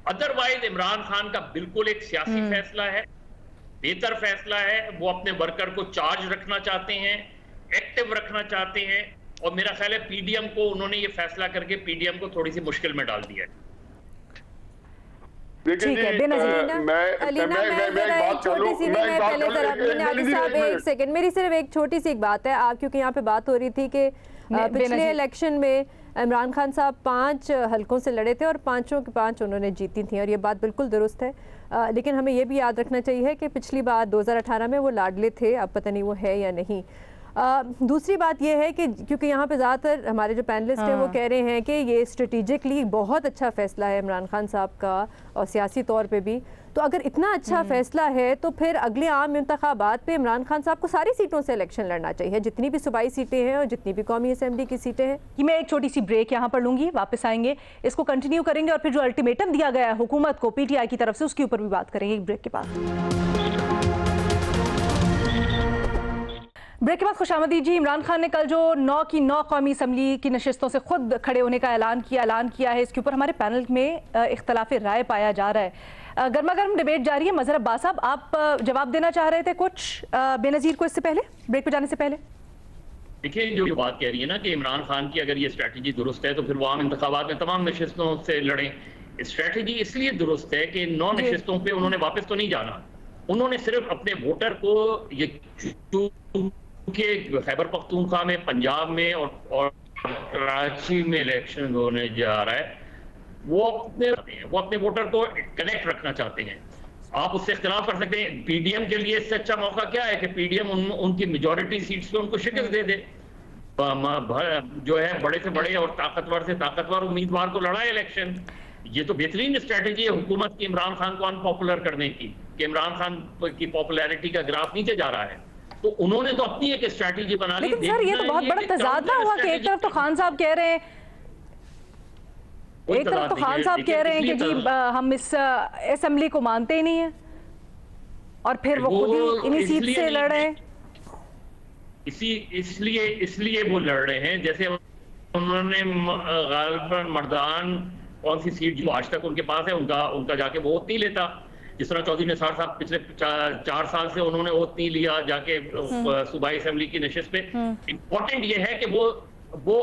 अदरवाइज इमरान खान का बिल्कुल एक सियासी फैसला है, बेहतर फैसला है। वो अपने वर्कर को चार्ज रखना चाहते हैं, एक्टिव रखना चाहते हैं, और मेरा ख्याल है पीडीएम को उन्होंने ये फैसला करके पीडीएम को थोड़ी सी मुश्किल में डाल दिया है। ठीक है एक सेकंड, मेरी सिर्फ एक छोटी सी एक बात है। आप क्योंकि यहाँ पे बात हो रही थी कि पिछले इलेक्शन में इमरान खान साहब 5 हलकों से लड़े थे और 5 के 5 उन्होंने जीती थी, और ये बात बिल्कुल दुरुस्त है। लेकिन हमें ये भी याद रखना चाहिए कि पिछली बार 2018 में वो लाडले थे, अब पता नहीं वो है या नहीं। दूसरी बात यह है कि क्योंकि यहाँ पे ज़्यादातर हमारे जो पैनलिस्ट हैं वो कह रहे हैं कि ये स्ट्रेटेजिकली बहुत अच्छा फ़ैसला है इमरान खान साहब का, और सियासी तौर पे भी। तो अगर इतना अच्छा फैसला है तो फिर अगले आम इंतखाबात पे इमरान खान साहब को सारी सीटों से इलेक्शन लड़ना चाहिए, जितनी भी सूबाई सीटें हैं और जितनी भी कौमी असेंबली की सीटें हैं। कि मैं एक छोटी सी ब्रेक यहाँ पर लूँगी, वापस आएंगे, इसको कंटिन्यू करेंगे, और फिर जो अल्टीमेटम दिया गया है हुकूमत को पीटीआई की तरफ से उसके ऊपर भी बात करेंगे एक ब्रेक के बाद। ब्रेक के बाद खुशामदीद जी। इमरान खान ने कल जो 9 की 9 कौमी असम्बली की नशिस्तों से खुद खड़े होने का ऐलान किया है, इसके ऊपर हमारे पैनल में इख्तलाफ राय पाया जा रहा है। गर्मा गर्म डिबेट जारी है। मजहर अब्बास साहब, आप जवाब देना चाह रहे थे कुछ बेनज़ीर को इससे पहले, ब्रेक पे जाने से पहले? देखिए जो बात कह रही है ना कि इमरान खान की अगर ये स्ट्रैटेजी दुरुस्त है तो फिर वो आम इंतखाबात में तमाम नशिस्तों से लड़ें। स्ट्रैटेजी इसलिए दुरुस्त है कि 9 नशिस्तों पे उन्होंने वापस तो नहीं जाना, उन्होंने सिर्फ अपने वोटर को ये कि खैबर पख्तूनख्वा में, पंजाब में और कराची में इलेक्शन होने जा रहा है, वो अपने वोटर को कनेक्ट रखना चाहते हैं। आप उससे इख्तिलाफ कर सकते हैं। पीडीएम के लिए इससे अच्छा मौका क्या है कि पीडीएम उनकी मेजॉरिटी सीट्स पे उनको शिकस्त दे दे, जो है बड़े से बड़े और ताकतवर से ताकतवर उम्मीदवार को लड़ाए इलेक्शन। ये तो बेहतरीन स्ट्रैटेजी है हुकूमत की इमरान खान को अनपॉपुलर करने की, कि इमरान खान की पॉपुलैरिटी का ग्राफ नीचे जा रहा है। तो उन्होंने तो अपनी एक स्ट्रैटेजी बना ली। लेकिन सर ये तो बहुत बड़ा तजाद ना हुआ कि एक तरफ तो खान साहब कह रहे हैं, एक तरफ तो खान साहब कह रहे हैं कि जी हम इस असेंबली को मानते ही नहीं है, और फिर वो खुद ही इन्हीं सीट से लड़ रहे हैं। इसलिए वो लड़ रहे हैं, जैसे उन्होंने गालिबन मर्दान कौन सी सीट जो आज तक उनके पास है उनका जाके वो वोट नहीं लेता। जिस तरह चौधरी निसार साहब पिछले 4 साल से उन्होंने वोट नहीं लिया जाके सूबाई असेंबली की नशिस्त पे। इम्पोर्टेंट ये है कि वो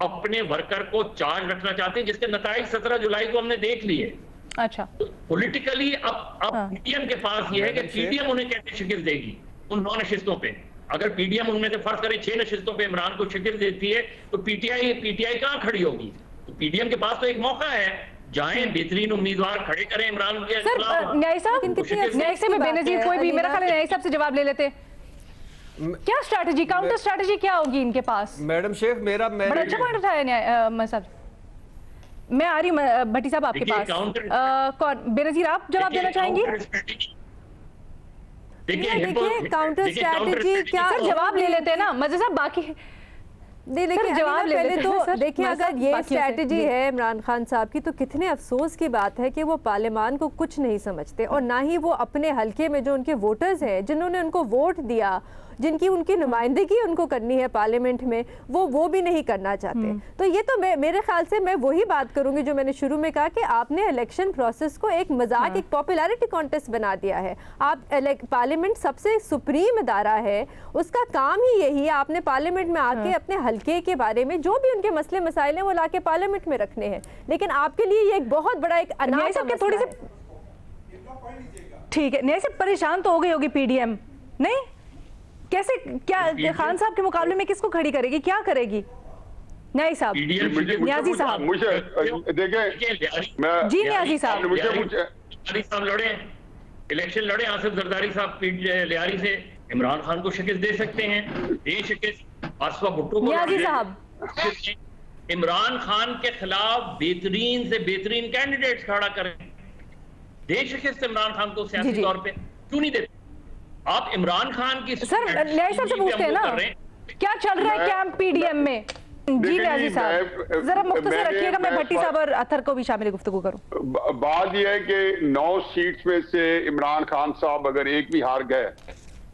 अपने वर्कर को चार्ज रखना चाहते हैं, जिसके नताइज 17 जुलाई को हमने देख लिए। अच्छा, पॉलिटिकली अब पीडीएम के पास ये है कि पीडीएम उन्हें कैसे शिकस्त देगी उन 9 नशिस्तों पे। अगर पीडीएम उनमें से फर्ज करे 6 नशिस्तों पे इमरान को शिकस्त देती है तो पीटीआई कहां खड़ी होगी? तो पीडीएम के पास तो एक मौका है, जाएं बेहतरीन उम्मीदवार खड़े करें इमरान के खिलाफ। न्याय साहब में बेनज़ीर कोई भी, मेरा ख्याल है न्याय साहब से जवाब ले लेते। क्या स्ट्रैटेजी, काउंटर स्ट्रैटेजी क्या होगी इनके पास? मैडम शेख, मेरा बड़ा अच्छा पॉइंट उठाया न्याय साहब। मैं आ रही भट्टी साहब आपके पास। कौन बेनज़ीर, आप जवाब देना चाहेंगे? देखिए काउंटर स्ट्रैटेजी क्या, जवाब ले लेते हैं ना मज़े साहब। बाकी देखिए जवाब पहले तो देखिए, अगर ये स्ट्रैटेजी है इमरान खान साहब की, तो कितने अफसोस की बात है कि वो पार्लियामान को कुछ नहीं समझते, और ना ही वो अपने हलके में जो उनके वोटर्स हैं जिन्होंने उनको वोट दिया, जिनकी उनकी नुमाइंदगी उनको करनी है पार्लियामेंट में, वो भी नहीं करना चाहते। तो ये तो मेरे ख्याल से मैं वही बात करूंगी जो मैंने शुरू में कहा कि आपने इलेक्शन प्रोसेस को एक मजाक, एक पॉपुलैरिटी कॉन्टेस्ट बना दिया है। आप पार्लियामेंट सबसे सुप्रीम इदारा है, उसका काम ही यही है। आपने पार्लियामेंट में आके अपने हल्के के बारे में जो भी उनके मसले मसाइल हैं वो लाके पार्लियामेंट में रखने हैं, लेकिन आपके लिए ये एक बहुत बड़ा एक अनाज है। थोड़ी सी ठीक है, नहीं सब परेशान तो हो गई होगी पीडीएम, नहीं कैसे, क्या खान साहब के मुकाबले में किसको खड़ी करेगी, क्या करेगी? नहीं साहब, न्याजी साहब, मुझे देखें जी न्याजी साहब, साहब लड़े इलेक्शन लड़े, आसिफ जरदारी साहब लियारी से इमरान खान को शिकस्त दे सकते हैं, ये शिकस्त आसफा भुट्टो को न्याजी साहब, इमरान खान के खिलाफ बेहतरीन से बेहतरीन कैंडिडेट खड़ा करें, दे शिकस्त इमरान खान को सियासी तौर पे, क्यों नहीं देते? आप इमरान खान की सर न्याजी साहब से पूछते हैं ना क्या चल रहा है कैंप पीडीएम में? जी न्याजी साहब जरा मुख्तसर रखिएगा, मैं भट्टी साहब और अतर को भी शामिल गुफ्तगू करूं। बात यह है कि 9 सीट्स में से इमरान खान साहब अगर एक भी हार गए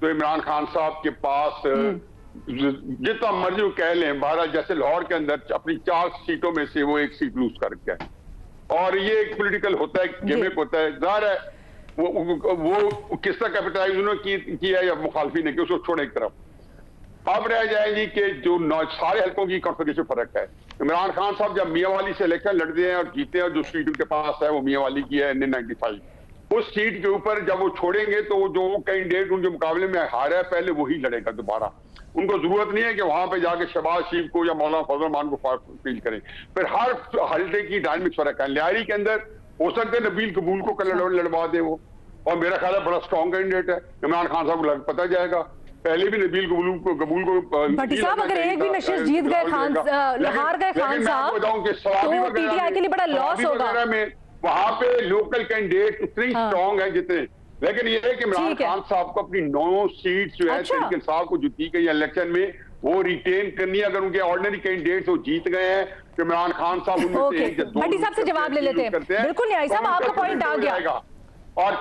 तो इमरान खान साहब के पास जितना मर्जी वो कह लें, भारत जैसे लाहौर के अंदर अपनी 4 सीटों में से वो 1 सीट लूज कर गए, और ये एक पॉलिटिकल होता है, गिमिक होता है। जाहिर है वो किस तरह कैपिटलाइज उन्होंने किया या मुखालफी ने, कि उसको छोड़ने की तरफ। अब रह जाएगी कि जो सारे हल्कों की कॉन्फिगरेशन फर्क है। इमरान खान साहब जब मियांवाली से इलेक्शन लड़ते हैं और जीते हैं, और जो सीट उनके पास है वो मियांवाली की है 95, उस सीट के ऊपर जब वो छोड़ेंगे तो जो कैंडिडेट उनके मुकाबले में हारा है पहले वही लड़ेगा दोबारा। उनको जरूरत नहीं है कि वहां पे जाके शहबाज शरीफ को या मौलाना फजल रहमान को फील करें। फिर हर हल्के की डायनामिक्स फर्क है। लियारी के अंदर हो सकते हैं नबील कबूल को लड़वा दे वो, और मेरा ख्याल है बड़ा स्ट्रॉन्ग कैंडिडेट है। इमरान खान साहब को पता जाएगा, पहले भी नबील कबूल को भट्टी साहब अगर एक भी नशिस्त जीत गए खान, हार गए खान साहब, तो पीटीआई के लिए बड़ा लॉस होगा। वहां पे लोकल कैंडिडेट उतनी स्ट्रॉन्ग है जितने, लेकिन ये है कि इमरान खान साहब को अपनी 9 सीट जो है तहरीक इंसाफ को जो दी गई इलेक्शन में वो रिटेन करनी है। अगर उनके ऑर्डिनरी कैंडिडेट्स वो जीत गए हैं तो इमरान खान साहब उनमें से एक या 2 भट्टी साहब से जवाब ले लेते हैं। बिल्कुल न्याय साहब, आपका पॉइंट आ गया। और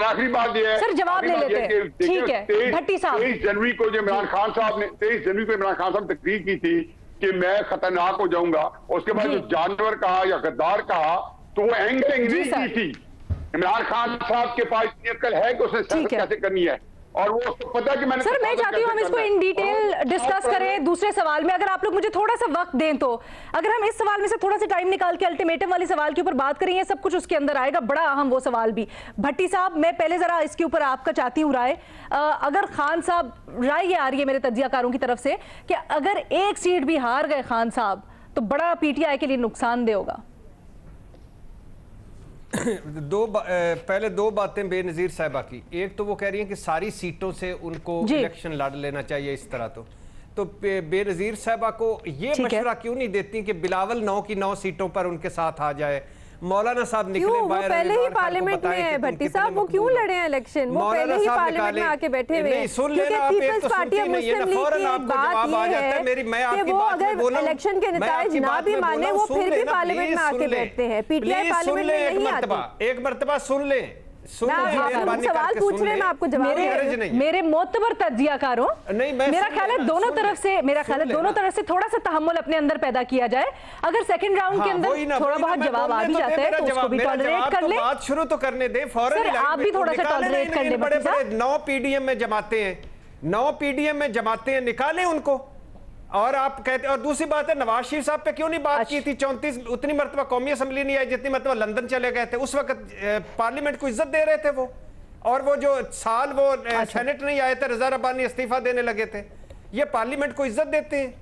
आखिरी बात ये है, सर जवाब ले लेते हैं, ठीक है भट्टी साहब। 23 जनवरी को जो इमरान खान साहब ने 23 जनवरी को इमरान खान साहब ने तकरीर की थी कि मैं खतरनाक हो जाऊंगा, उसके बाद जो जानवर कहा या गद्दार कहा तो वो एंगलिंग नहीं की थी। इमरान खान साहब के पास इतनी अक्ल है कि उसने सियासत कैसे करनी है, और वो उसको पता है कि मैंने। सर मैं चाहती हूँ हम इसको इन डिटेल डिस्कस करें दूसरे सवाल में, अगर आप लोग मुझे थोड़ा सा वक्त दें तो। अगर हम इस सवाल में से थोड़ा सा टाइम निकाल के अल्टीमेटम वाले सवाल के ऊपर बात करें, सब कुछ उसके अंदर आएगा, बड़ा अहम वो सवाल भी। भट्टी साहब मैं पहले जरा इसके ऊपर आपका चाहती हूँ राय। अगर खान साहब, राय ये आ रही है मेरे तज्जियाकारों की तरफ से कि अगर एक सीट भी हार गए खान साहब तो बड़ा पीटीआई के लिए नुकसानदेह होगा। पहले 2 बातें बेनज़ीर साहिबा की। एक तो वो कह रही हैं कि सारी सीटों से उनको इलेक्शन लड़ लेना चाहिए इस तरह। तो बेनज़ीर साहिबा को ये मशवरा क्यों नहीं देती कि बिलावल 9 की 9 सीटों पर उनके साथ आ जाए? मौलाना साहब निकले, वो पहले ही पार्लियामेंट में है भट्टी साहब, वो क्यों लड़े हैं इलेक्शन? वो पहले ही पार्लियामेंट में आके बैठे हुए हैं। क्योंकि पीपल्स पार्टी और मुस्लिम लीग की एक बात ये है कि वो अगर इलेक्शन के नतीजे ना भी माने वो फिर भी पार्लियामेंट में आके बैठते हैं। पीटीआई पार्लियामेंट में नहीं आती। एक मरतबा सुन ले, सवाल पूछ रहे हैं, मैं आपको जवाब मेरे मोतबर तज्जियाकारों, मेरा ख्याल है दोनों तरफ से थोड़ा सा तहम्मुल अपने अंदर पैदा किया जाए। अगर सेकंड राउंड के अंदर थोड़ा बहुत जवाब आ भी जाता है तो उसको भी टॉलरेट कर ले। बात शुरू तो करने दे, फौरन आप भी थोड़ा सा टॉलरेट कर ले। बड़े 9 पीडीएम में जमाते हैं, 9 पीडीएम में जमाते हैं, निकालें उनको। और आप कहते, और दूसरी बात है नवाज शरीफ साहब पे क्यों नहीं बात की थी? 34 उतनी मरतबा कौमी असम्बली नहीं आई जितनी मरतबा लंदन चले गए थे। उस वक्त पार्लियामेंट को इज्जत दे रहे थे वो, और वो जो साल वो सेनेट नहीं आए थे, रजा रब्बानी इस्तीफा देने लगे थे। ये पार्लियामेंट को इज्जत देते हैं?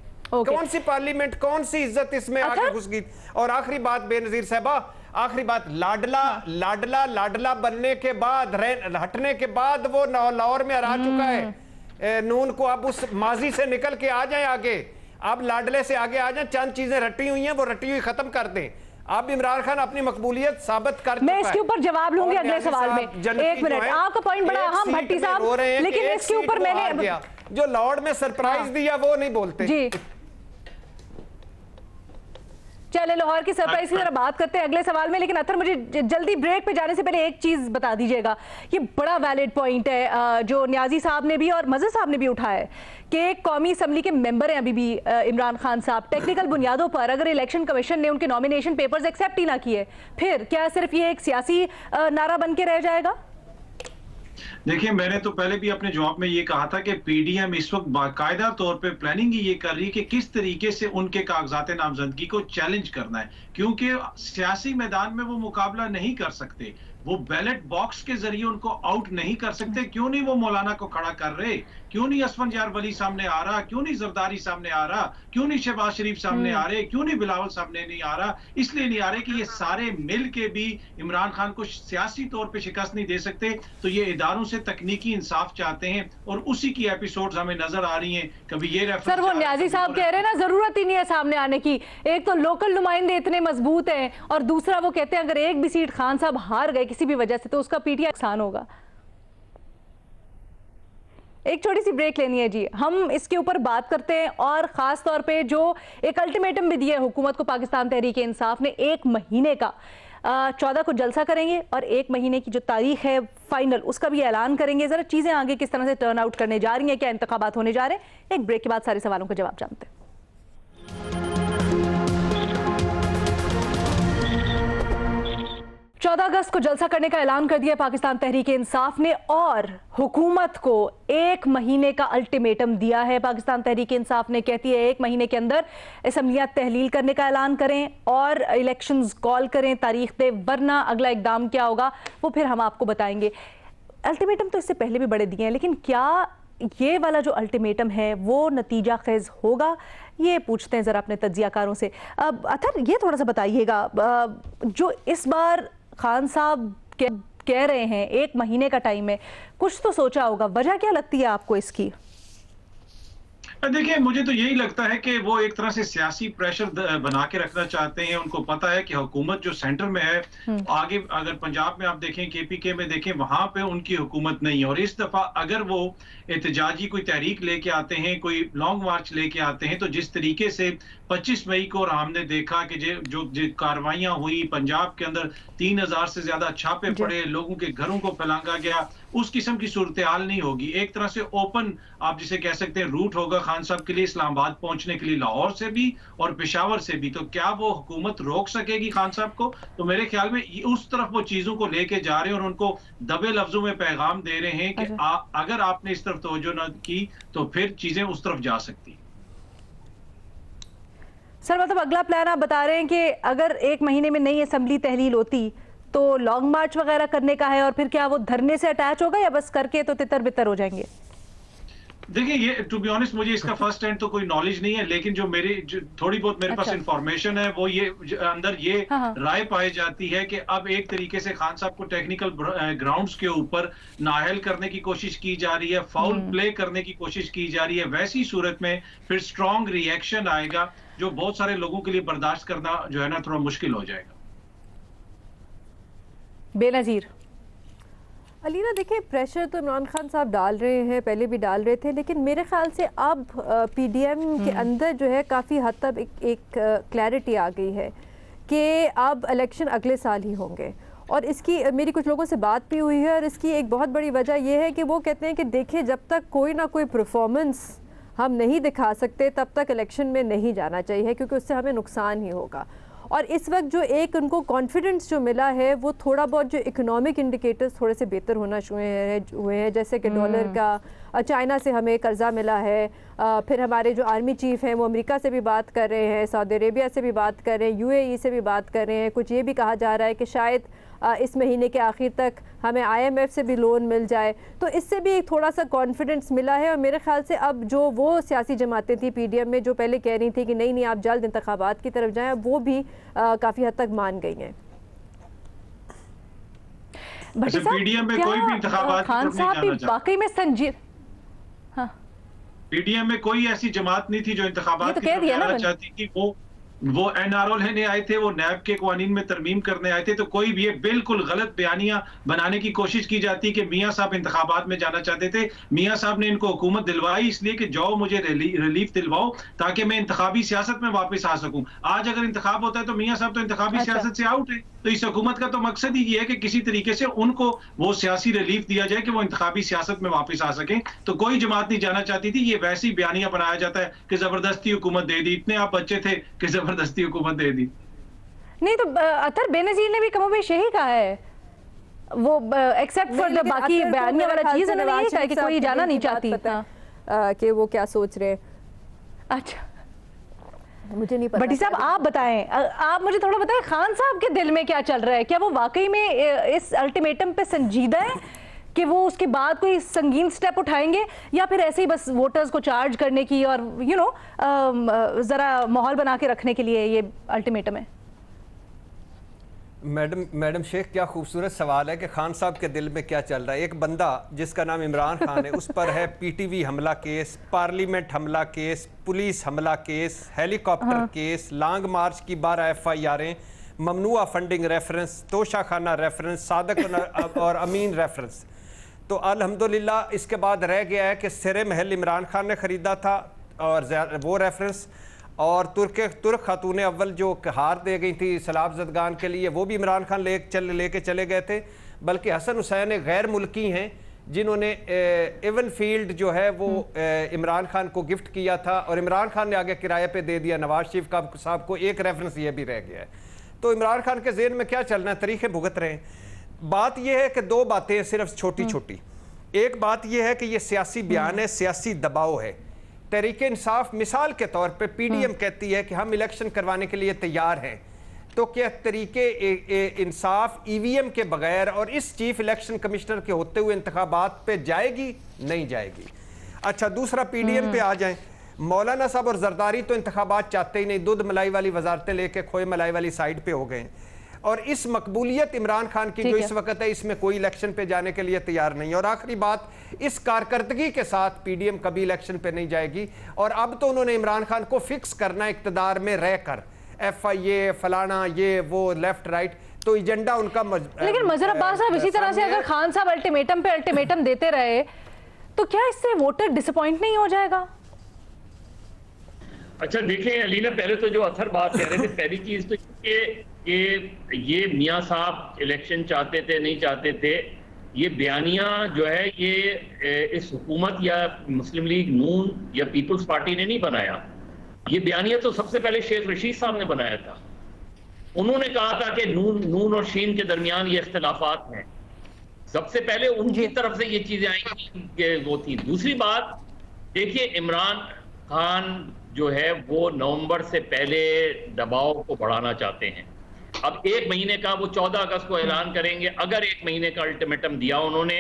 कौन सी पार्लियामेंट, कौन सी इज्जत इसमें आके घुस गई? और आखिरी बात बेनजीर साहबा, आखिरी बात, लाडला बनने के बाद, हटने के बाद वो लाहौर में हरा चुका है नून को। अब उस माजी से निकल के आ जाए आगे, अब लाडले से आगे आ जाए। चंद चीजें रटी हुई हैं, वो रटी हुई खत्म कर दें। अब इमरान खान अपनी मकबूलियत साबित कर चुका है। मैं इसके ऊपर जवाब लूंगी अगले सवाल में। एक मिनट, आपका पॉइंट बड़ा अहम भट्टी साहब, लेकिन इसके ऊपर मैंने जो लॉर्ड में सरप्राइज दिया वो नहीं बोलते। जी चले लाहौर की सरप्राइज की तरह बात करते हैं अगले सवाल में, लेकिन अतर मुझे जल्दी ब्रेक पे जाने से पहले एक चीज बता दीजिएगा। ये बड़ा वैलिड पॉइंट है जो न्याजी साहब ने भी और मजहर साहब ने भी उठाया है कि कौमी असम्बली के मेंबर हैं अभी भी इमरान खान साहब, टेक्निकल बुनियादों पर अगर इलेक्शन कमीशन ने उनके नॉमिनेशन पेपर्स एक्सेप्ट ही ना किए, फिर क्या सिर्फ ये एक सियासी नारा बन के रह जाएगा? देखिए, मैंने तो पहले भी अपने जवाब में ये कहा था कि पीडीएम इस वक्त बाकायदा तौर पे प्लानिंग ये कर रही है कि किस तरीके से उनके कागजात नामजदगी को चैलेंज करना है, क्योंकि सियासी मैदान में वो मुकाबला नहीं कर सकते, वो बैलेट बॉक्स के जरिए उनको आउट नहीं कर सकते। क्यों नहीं वो मौलाना को खड़ा कर रहे, क्यों नहीं असफंजार वली सामने आ रहा, क्यों नहीं जरदारी सामने आ रहा, क्यों नहीं शहबाज शरीफ सामने आ रहे, क्यों नहीं बिलावल सामने नहीं आ रहा? इसलिए नहीं आ रहे कि ये सारे मिल के भी इमरान खान को सियासी तौर पे शिकस्त नहीं दे सकते। तो ये इदारों से तकनीकी इंसाफ चाहते हैं और उसी की एपिसोड्स हमें नजर आ रही हैं। कभी ये सर वो न्याजी साहब कह रहे हैं ना, जरूरत ही नहीं है सामने आने की। एक तो लोकल नुमाइंदे इतने मजबूत हैं और दूसरा वो कहते हैं अगर एक भी सीट खान साहब हार गए किसी भी वजह से तो उसका पीटीआई नुकसान होगा। एक छोटी सी ब्रेक लेनी है जी, हम इसके ऊपर बात करते हैं। और खास तौर पे जो एक अल्टीमेटम भी दिया है हुकूमत को पाकिस्तान तहरीक इंसाफ ने, 1 महीने का 14 को जलसा करेंगे और 1 महीने की जो तारीख है फाइनल उसका भी ऐलान करेंगे। जरा चीजें आगे किस तरह से टर्न आउट करने जा रही हैं, क्या इंतखाबात होने जा रहे हैं, एक ब्रेक के बाद सारे सवालों का जवाब जानते हैं। 14 अगस्त को जलसा करने का ऐलान कर दिया पाकिस्तान तहरीक इंसाफ ने और हुकूमत को 1 महीने का अल्टीमेटम दिया है। पाकिस्तान तहरीक इंसाफ ने कहती है 1 महीने के अंदर असम्बलियां तहलील करने का ऐलान करें और इलेक्शंस कॉल करें, तारीख दें, वरना अगला इकदाम क्या होगा वो फिर हम आपको बताएंगे। अल्टीमेटम तो इससे पहले भी बड़े दिए हैं, लेकिन क्या ये वाला जो अल्टीमेटम है वो नतीजा खेज होगा, ये पूछते हैं ज़रा अपने तज्जियाकारों से। अब अतर ये थोड़ा सा बताइएगा, जो इस बार खान साहब कह रहे हैं 1 महीने का टाइम है, कुछ तो सोचा होगा, वजह क्या लगती है आपको इसकी? देखिए, मुझे तो यही लगता है कि वो एक तरह से सियासी प्रेशर बना के रखना चाहते हैं। उनको पता है कि हुकूमत जो सेंटर में है, आगे अगर पंजाब में आप देखें, केपीके में देखें, वहां पे उनकी हुकूमत नहीं है। और इस दफा अगर वो एहतजाजी कोई तहरीक लेके आते हैं, कोई लॉन्ग मार्च लेके आते हैं, तो जिस तरीके से 25 मई को हमने देखा कि जो कार्रवाइयां हुई पंजाब के अंदर, 3000 से ज्यादा छापे पड़े, लोगों के घरों को फैलांगा गया, उस किस्म की सूरत हाल नहीं होगी। एक तरह से ओपन आप जिसे कह सकते हैं रूट होगा खान साहब के लिए इस्लामाबाद पहुंचने के लिए, लाहौर से भी और पेशावर से भी। तो क्या वो हुकूमत रोक सकेगी खान साहब को? तो मेरे ख्याल में उस तरफ वो चीजों को लेके जा रहे हैं और उनको दबे लफ्जों में पैगाम दे रहे हैं कि अगर आपने इस तरफ तवज्जो न की तो फिर चीजें उस तरफ जा सकती। सर मतलब अगला प्लान आप बता रहे हैं कि अगर 1 महीने में नई असेंबली तहलील होती तो लॉन्ग मार्च वगैरह करने का है, और फिर क्या वो धरने से अटैच होगा या बस करके तो तितर बितर हो जाएंगे? देखिए, ये टू बी ऑनेस्ट मुझे इसका फर्स्ट हैंड तो कोई नॉलेज नहीं है, लेकिन जो थोड़ी बहुत मेरे पास इंफॉर्मेशन है वो ये अंदर ये राय पाई जाती है कि अब एक तरीके से खान साहब को टेक्निकल ग्राउंड्स के ऊपर नाअहल करने की कोशिश की जा रही है, फाउल प्ले करने की कोशिश की जा रही है। वैसी सूरत में फिर स्ट्रॉन्ग रिएक्शन आएगा जो बहुत सारे लोगों के लिए बर्दाश्त करना जो है ना थोड़ा मुश्किल हो जाएगा। बेनजीर अलीना, देखिए प्रेशर तो इमरान खान साहब डाल रहे हैं, पहले भी डाल रहे थे, लेकिन मेरे ख्याल से अब पीडीएम के अंदर जो है काफ़ी हद तक एक क्लैरिटी आ गई है कि अब इलेक्शन अगले साल ही होंगे। और इसकी मेरी कुछ लोगों से बात भी हुई है और इसकी एक बहुत बड़ी वजह यह है कि वो कहते हैं कि देखिए जब तक कोई ना कोई परफॉर्मेंस हम नहीं दिखा सकते तब तक इलेक्शन में नहीं जाना चाहिए, क्योंकि उससे हमें नुकसान ही होगा। और इस वक्त जो एक उनको कॉन्फिडेंस जो मिला है वो थोड़ा बहुत जो इकोनॉमिक इंडिकेटर्स थोड़े से बेहतर होना हुए हैं, जैसे कि डॉलर का, चाइना से हमें कर्जा मिला है, फिर हमारे जो आर्मी चीफ़ हैं वो अमेरिका से भी बात कर रहे हैं, सऊदी अरेबिया से भी बात कर रहे हैं, यूएई से भी बात कर रहे हैं। कुछ ये भी कहा जा रहा है कि शायद इस महीने के आखिर तक हमें IMF से भी लोन मिल जाए, तो इससे भी थोड़ा सा कॉन्फिडेंस मिला है। और मेरे ख्याल से अब जो वो सियासी जमातें थी पीडीएम में जो पहले कह रही थी कि नहीं नहीं आप जल्द इंतखाबात की तरफ जाएं, वो भी काफ़ी हद तक मान गई हैं। पीडीएम में कोई भी इंतखाबात खान साहब भी वाकई में संजीव, पीडीएम में कोई ऐसी जमात नहीं थी जो इंतखाबात की तरफ जाना चाहती थी। वो वो एनआरओ लेने आए थे, वो नैब के कानून में तरमीम करने आए थे, तो कोई भी ये बिल्कुल गलत बयानियां बनाने की कोशिश की जाती कि मियां साहब इंतखाबात में जाना चाहते थे। मियां साहब ने इनको हुकूमत दिलवाई इसलिए कि जाओ मुझे रिलीफ दिलवाओ ताकि मैं इंतखाबी सियासत में वापस आ सकूं। आज अगर इंतखाब होता है तो मियां साहब तो इंतखाबी सियासत से आउट है। तो इस हुकूमत का तो मकसद ही ये है कि किसी तरीके से उनको वो सियासी रिलीफ दिया जाए कि वो इंतखाबी सियासत में वापस आ सकें। तो कोई जमात नहीं जाना चाहती थी, ये वैसी बयानियां बनाया जाता है कि जबरदस्ती हुकूमत दे दी, इतने आप बच्चे थे कि जबरदस्ती हुकूमत दे दी। नहीं तो अतर बेनजीर ने भी कमोबेश यही कहा है, वो एक्सेप्ट फॉर द बाकी बयानियां वाला चीज है ना, ये कहा कि कोई जाना नहीं चाहती कि वो क्या सोच रहे। अच्छा मुझे नहीं पता। भट्टी साहब आप बताएं, आप मुझे थोड़ा बताएं खान साहब के दिल में क्या चल रहा है? क्या वो वाकई में इस अल्टीमेटम पे संजीदा है कि वो उसके बाद कोई संगीन स्टेप उठाएंगे, या फिर ऐसे ही बस वोटर्स को चार्ज करने की और जरा माहौल बना के रखने के लिए ये अल्टीमेटम है? मैडम शेख, क्या खूबसूरत सवाल है कि खान साहब के दिल में क्या चल रहा है। एक बंदा जिसका नाम इमरान खान है, उस पर है पीटीवी हमला केस, पार्लियामेंट हमला केस, पुलिस हमला case, helicopter case, long march की 12 FIR, ममनुआ फंडिंग रेफरेंस, तोशाखाना रेफरेंस, सादक और अमीन रेफरेंस। तो अल्हम्दुलिल्लाह इसके बाद रह गया है कि सिरे महल इमरान खान ने ख़रीदा था और वो रेफरेंस, और तुर्क खातून अव्वल जो हार दे गई थी सलाब जदगान के लिए, वो भी इमरान खान लेके चले गए थे। बल्कि हसन हुसैन एक गैर मुल्की हैं जिन्होंने इवन फील्ड जो है वो इमरान खान को गिफ्ट किया था और इमरान खान ने आगे किराए पे दे दिया नवाज शरीफ साहब को। एक रेफरेंस ये भी रह गया है। तो इमरान खान के ज़हन में क्या चलना है, तरीक़े भुगत रहे हैं। बात यह है कि दो बातें सिर्फ छोटी छोटी। एक बात यह है कि ये सियासी बयान है, सियासी दबाव है। तहरीके इंसाफ मिसाल के तौर पे PDM कहती है कि हम इलेक्शन करवाने के लिए तैयार हैं, तो क्या तरीके इंसाफ EVM के बगैर और इस चीफ इलेक्शन कमिश्नर के होते हुए इंतखाबात पे जाएगी? नहीं जाएगी। अच्छा, दूसरा PDM पे आ जाएं। मौलाना साहब और जरदारी तो इंतखाबात चाहते ही नहीं, दूध मलाई वाली वजारतें लेके खोए मलाई वाली साइड पे हो गए। और इस मकबूलियत इमरान खान की जो इस वक्त है, इसमें कोई इलेक्शन पे जाने के लिए तैयार नहीं है। और आखिरी बात, इस कारकर्दगी के साथ PDM कभी इलेक्शन पे नहीं जाएगी। और अब तो उन्होंने इमरान खान को फिक्स करना इक्तदार में रहकर, FIA फलाना ये वो लेफ्ट राइट, तो एजेंडा उनका लेकिन मजहर अब्बास साहब इसी तरह से अगर खान साहब अल्टीमेटम पे अल्टीमेटम देते रहे तो क्या इससे वोटर डिसअपॉइंट नहीं हो जाएगा? अच्छा देखिए अलीना, पहले तो जो अथर बात कह रहे थे, पहली चीज तो ये मियां साहब इलेक्शन चाहते थे नहीं चाहते थे, ये बयानियां जो है ये इस हुकूमत या मुस्लिम लीग नून या पीपल्स पार्टी ने नहीं बनाया। ये बयानियां तो सबसे पहले शेख रशीद साहब ने बनाया था। उन्होंने कहा था कि नून और शीन के दरमियान ये इख्तिलाफात हैं। सबसे पहले उनकी तरफ से ये चीजें आई वो थी। दूसरी बात देखिए, इमरान खान जो है वो नवंबर से पहले दबाव को बढ़ाना चाहते हैं। अब 1 महीने का वो 14 अगस्त को ऐलान करेंगे। अगर 1 महीने का अल्टीमेटम दिया उन्होंने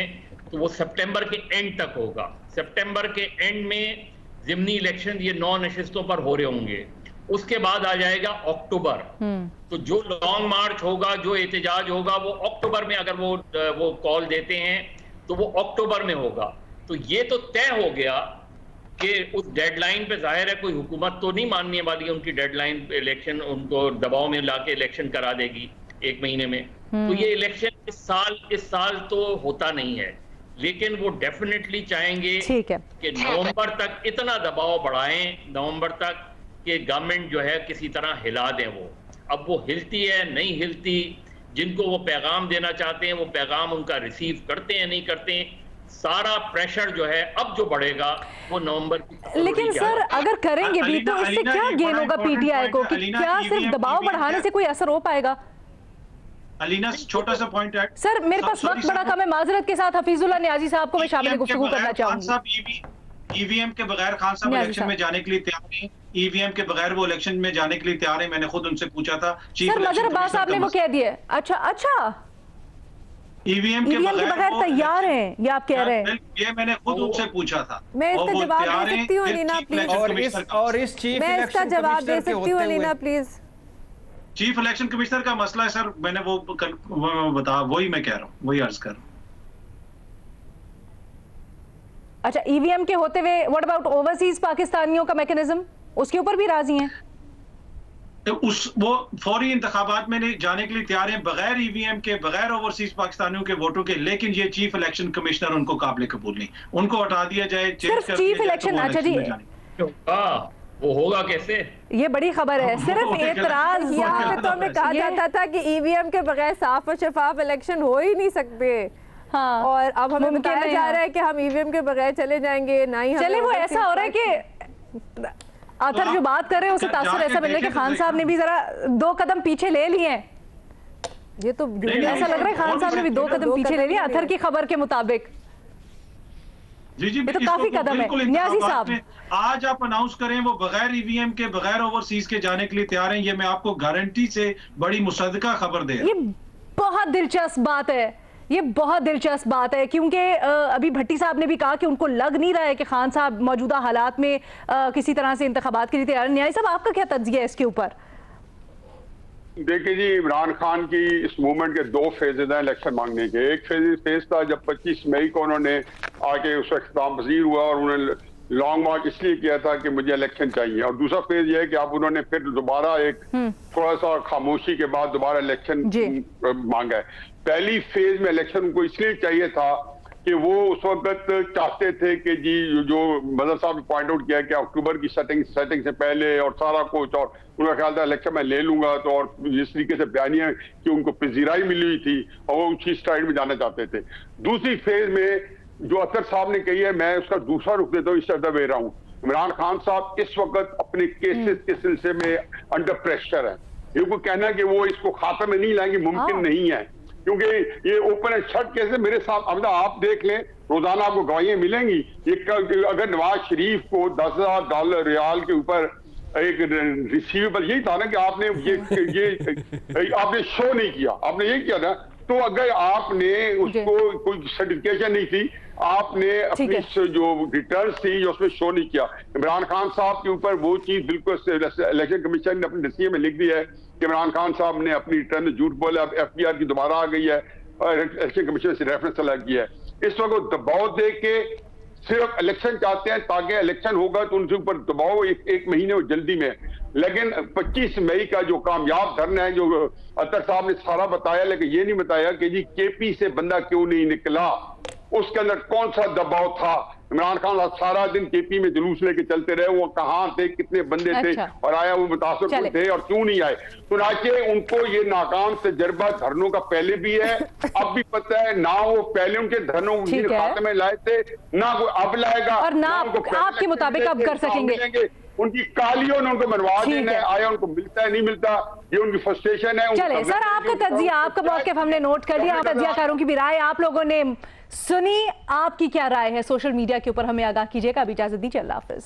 तो वो सितंबर के एंड तक होगा। सितंबर के एंड में ज़िमनी इलेक्शन ये 9 नशिस्तों पर हो रहे होंगे। उसके बाद आ जाएगा अक्टूबर। तो जो लॉन्ग मार्च होगा, जो एहतजाज होगा, वो अक्टूबर में, अगर वो कॉल देते हैं तो वो अक्टूबर में होगा। तो ये तो तय हो गया कि उस डेडलाइन पे जाहिर है कोई हुकूमत तो नहीं मानने वाली है उनकी डेडलाइन पे, इलेक्शन उनको दबाव में लाके इलेक्शन करा देगी 1 महीने में। तो ये इलेक्शन इस साल तो होता नहीं है, लेकिन वो डेफिनेटली चाहेंगे कि नवंबर तक इतना दबाव बढ़ाएं, नवंबर तक कि गवर्नमेंट जो है किसी तरह हिला दें। वो अब वो हिलती है नहीं हिलती, जिनको वो पैगाम देना चाहते हैं वो पैगाम उनका रिसीव करते हैं नहीं करते। सारा प्रेशर जो है अब जो बढ़ेगा वो नवंबर की। लेकिन सर अगर करेंगे भी तो इससे क्या गेन होगा PTI को? कि क्या सिर्फ दबाव बढ़ाने से कोई असर हो पाएगा? अलीना छोटा सा पॉइंट है सर, मेरे पास वक्त बड़ा कम है, माजरत के साथ हफीजुल्लाह नियाजी साहब को मैं शामिल गुफ्तगू करना चाहूंगी। EVM के बगैर खान साहब इलेक्शन में जाने के लिए तैयार नहीं। EVM के बगैर वो इलेक्शन में जाने के लिए तैयार है। मैंने खुद उनसे पूछा था। सर मजहर अब्बास साहब ने वो कह दिया। अच्छा EVM के बगैर तैयार हैं ये आप कह रहे हैं? ये मैंने खुद उनसे पूछा था। मैं इसका जवाब दे सकती हूँ अलीना प्लीज? और इस चीफ मैं इसका जवाब दे सकती हूँ Alina please? Chief election commissioner का मसला है सर, मैंने वो बता, वही मैं कह रहा हूँ, वही अर्ज कर रहा हूँ। अच्छा, EVM के होते हुए व्हाट अबाउट ओवरसीज पाकिस्तानियों का मैकेनिज्म, उसके ऊपर भी राजी हैं? वो फौरी इंतखाबात में जाने के लिए तैयार हैं, बगैर ईवीएम के, बगैर ओवरसीज पाकिस्तानियों के वोटों के। लेकिन ये चीफ इलेक्शन कमिश्नर उनको काबिल कबूल नहीं, उनको हटा दिया जाए, सिर्फ चीफ इलेक्शन। अच्छा जी, वो होगा कैसे? ये बड़ी खबर है। सिर्फ एतराज यहाँ पे तो हमें कहा जाता था कि ईवीएम के बगैर साफ और शफाफ इलेक्शन हो ही नहीं सकते। हाँ, और अब हमें बताया जा रहा है कि हम ईवीएम के बगैर चले जाएंगे, ना ही चले। वो ऐसा हो रहा है कि अतर जो बात कर रहे हैं उसे तासुर ऐसा मिल रहा है कि खान साहब ने भी जरा 2 कदम पीछे ले लिए हैं। ये तो ऐसा लग रहा है खान साहब ने भी 2 कदम पीछे ले लिए अतर की खबर के मुताबिक। जी, ये तो काफी कदम है। न्याजी साहब, आज आप अनाउंस करें वो बगैर ईवीएम के, बगैर ओवरसीज के जाने के लिए तैयार हैं, ये मैं आपको गारंटी से बड़ी मुसद्दका खबर दे रहा हूं। ये बहुत दिलचस्प बात है, ये बहुत दिलचस्प बात है, क्योंकि अभी भट्टी साहब ने भी कहा कि उनको लग नहीं रहा है कि खान साहब मौजूदा हालात में किसी तरह से इंतखाबात के लिए तैयार। न्याय साहब, आपका क्या तज्जिया है इसके ऊपर? देखिए जी, इमरान खान की इस मूवमेंट के 2 फेजेज हैं इलेक्शन मांगने के। एक फेज था जब 25 मई को उन्होंने आके उसका इख्तिताम पजीर हुआ और उन्होंने लॉन्ग मार्च इसलिए किया था कि मुझे इलेक्शन चाहिए। और दूसरा फेज ये है कि अब उन्होंने फिर दोबारा एक थोड़ा सा खामोशी के बाद दोबारा इलेक्शन मांगा है। पहली फेज में इलेक्शन उनको इसलिए चाहिए था कि वो उस वक्त चाहते थे कि जी जो मदर साहब ने पॉइंट आउट किया कि अक्टूबर की सेटिंग से पहले और सारा कुछ, और उनका ख्याल था इलेक्शन में ले लूंगा तो, और जिस तरीके से बयानियां कि उनको पजीराई मिली हुई थी और वो उसी स्टाइल में जाना चाहते थे। दूसरी फेज में जो अतर साहब ने कही है, मैं उसका दूसरा रुख देता हूँ, इस तरह दे रहा हूँ। इमरान खान साहब इस वक्त अपने केसेस के सिलसिले में अंडर प्रेशर है। इनको कहना कि वो इसको खाते में नहीं लाएंगे मुमकिन नहीं है, क्योंकि ये ओपन एंड शट केस है। मेरे साथ अब आप देख लें, रोजाना आपको गवाहियां मिलेंगी। अगर नवाज शरीफ को $10,000 रियाल के ऊपर एक रिसीवेबल यही था ना कि आपने ये आपने शो नहीं किया, आपने ये किया ना, तो अगर आपने उसको कोई सर्टिफिकेशन नहीं थी, आपने अपनी जो रिटर्न थी जो उसमें शो नहीं किया। इमरान खान साहब के ऊपर वो चीज बिल्कुल इलेक्शन कमीशन ने अपने नसीहत में लिख दी है कि इमरान खान साहब ने अपनी रिटर्न में झूठ बोला। अब FBR की दोबारा आ गई है और इलेक्शन कमीशन से रेफरेंस अलग किया है। इस वक्त दबाव दे के सिर्फ इलेक्शन चाहते हैं ताकि इलेक्शन होगा तो उनके ऊपर दबाव एक महीने और जल्दी में। लेकिन 25 मई का जो कामयाब धरना है, जो अतर साहब ने सारा बताया, लेकिन ये नहीं बताया कि जी KP से बंदा क्यों नहीं निकला, उसके अंदर कौन सा दबाव था। इमरान खान सारा दिन KP में जुलूस लेके चलते रहे, वो कहां थे, कितने बंदे थे और आया वो मुतासर थे और क्यों नहीं आए। तो नाचे उनको ये नाकाम तजर्बा धरनों का पहले भी है, अब भी पता है ना, वो पहले उनके धरनों खाते में लाए थे ना वो अब लाएगा, और ना आपके मुताबिक अब कर सकेंगे। उनकी कालियों ने उनको मनवा देना है, आया उनको मिलता है नहीं मिलता, ये उनकी फ्रस्ट्रेशन है। चले सर, आपका तज्जिया, आपका मौक़िफ़ हमने नोट कर लिया, तज्जियाकारों की भी राय आप लोगों ने सुनी। आपकी क्या राय है सोशल मीडिया के ऊपर, हमें आगाह कीजिएगा। अभी इजाजत दीजिए, अल्लाह हाफ़िज़।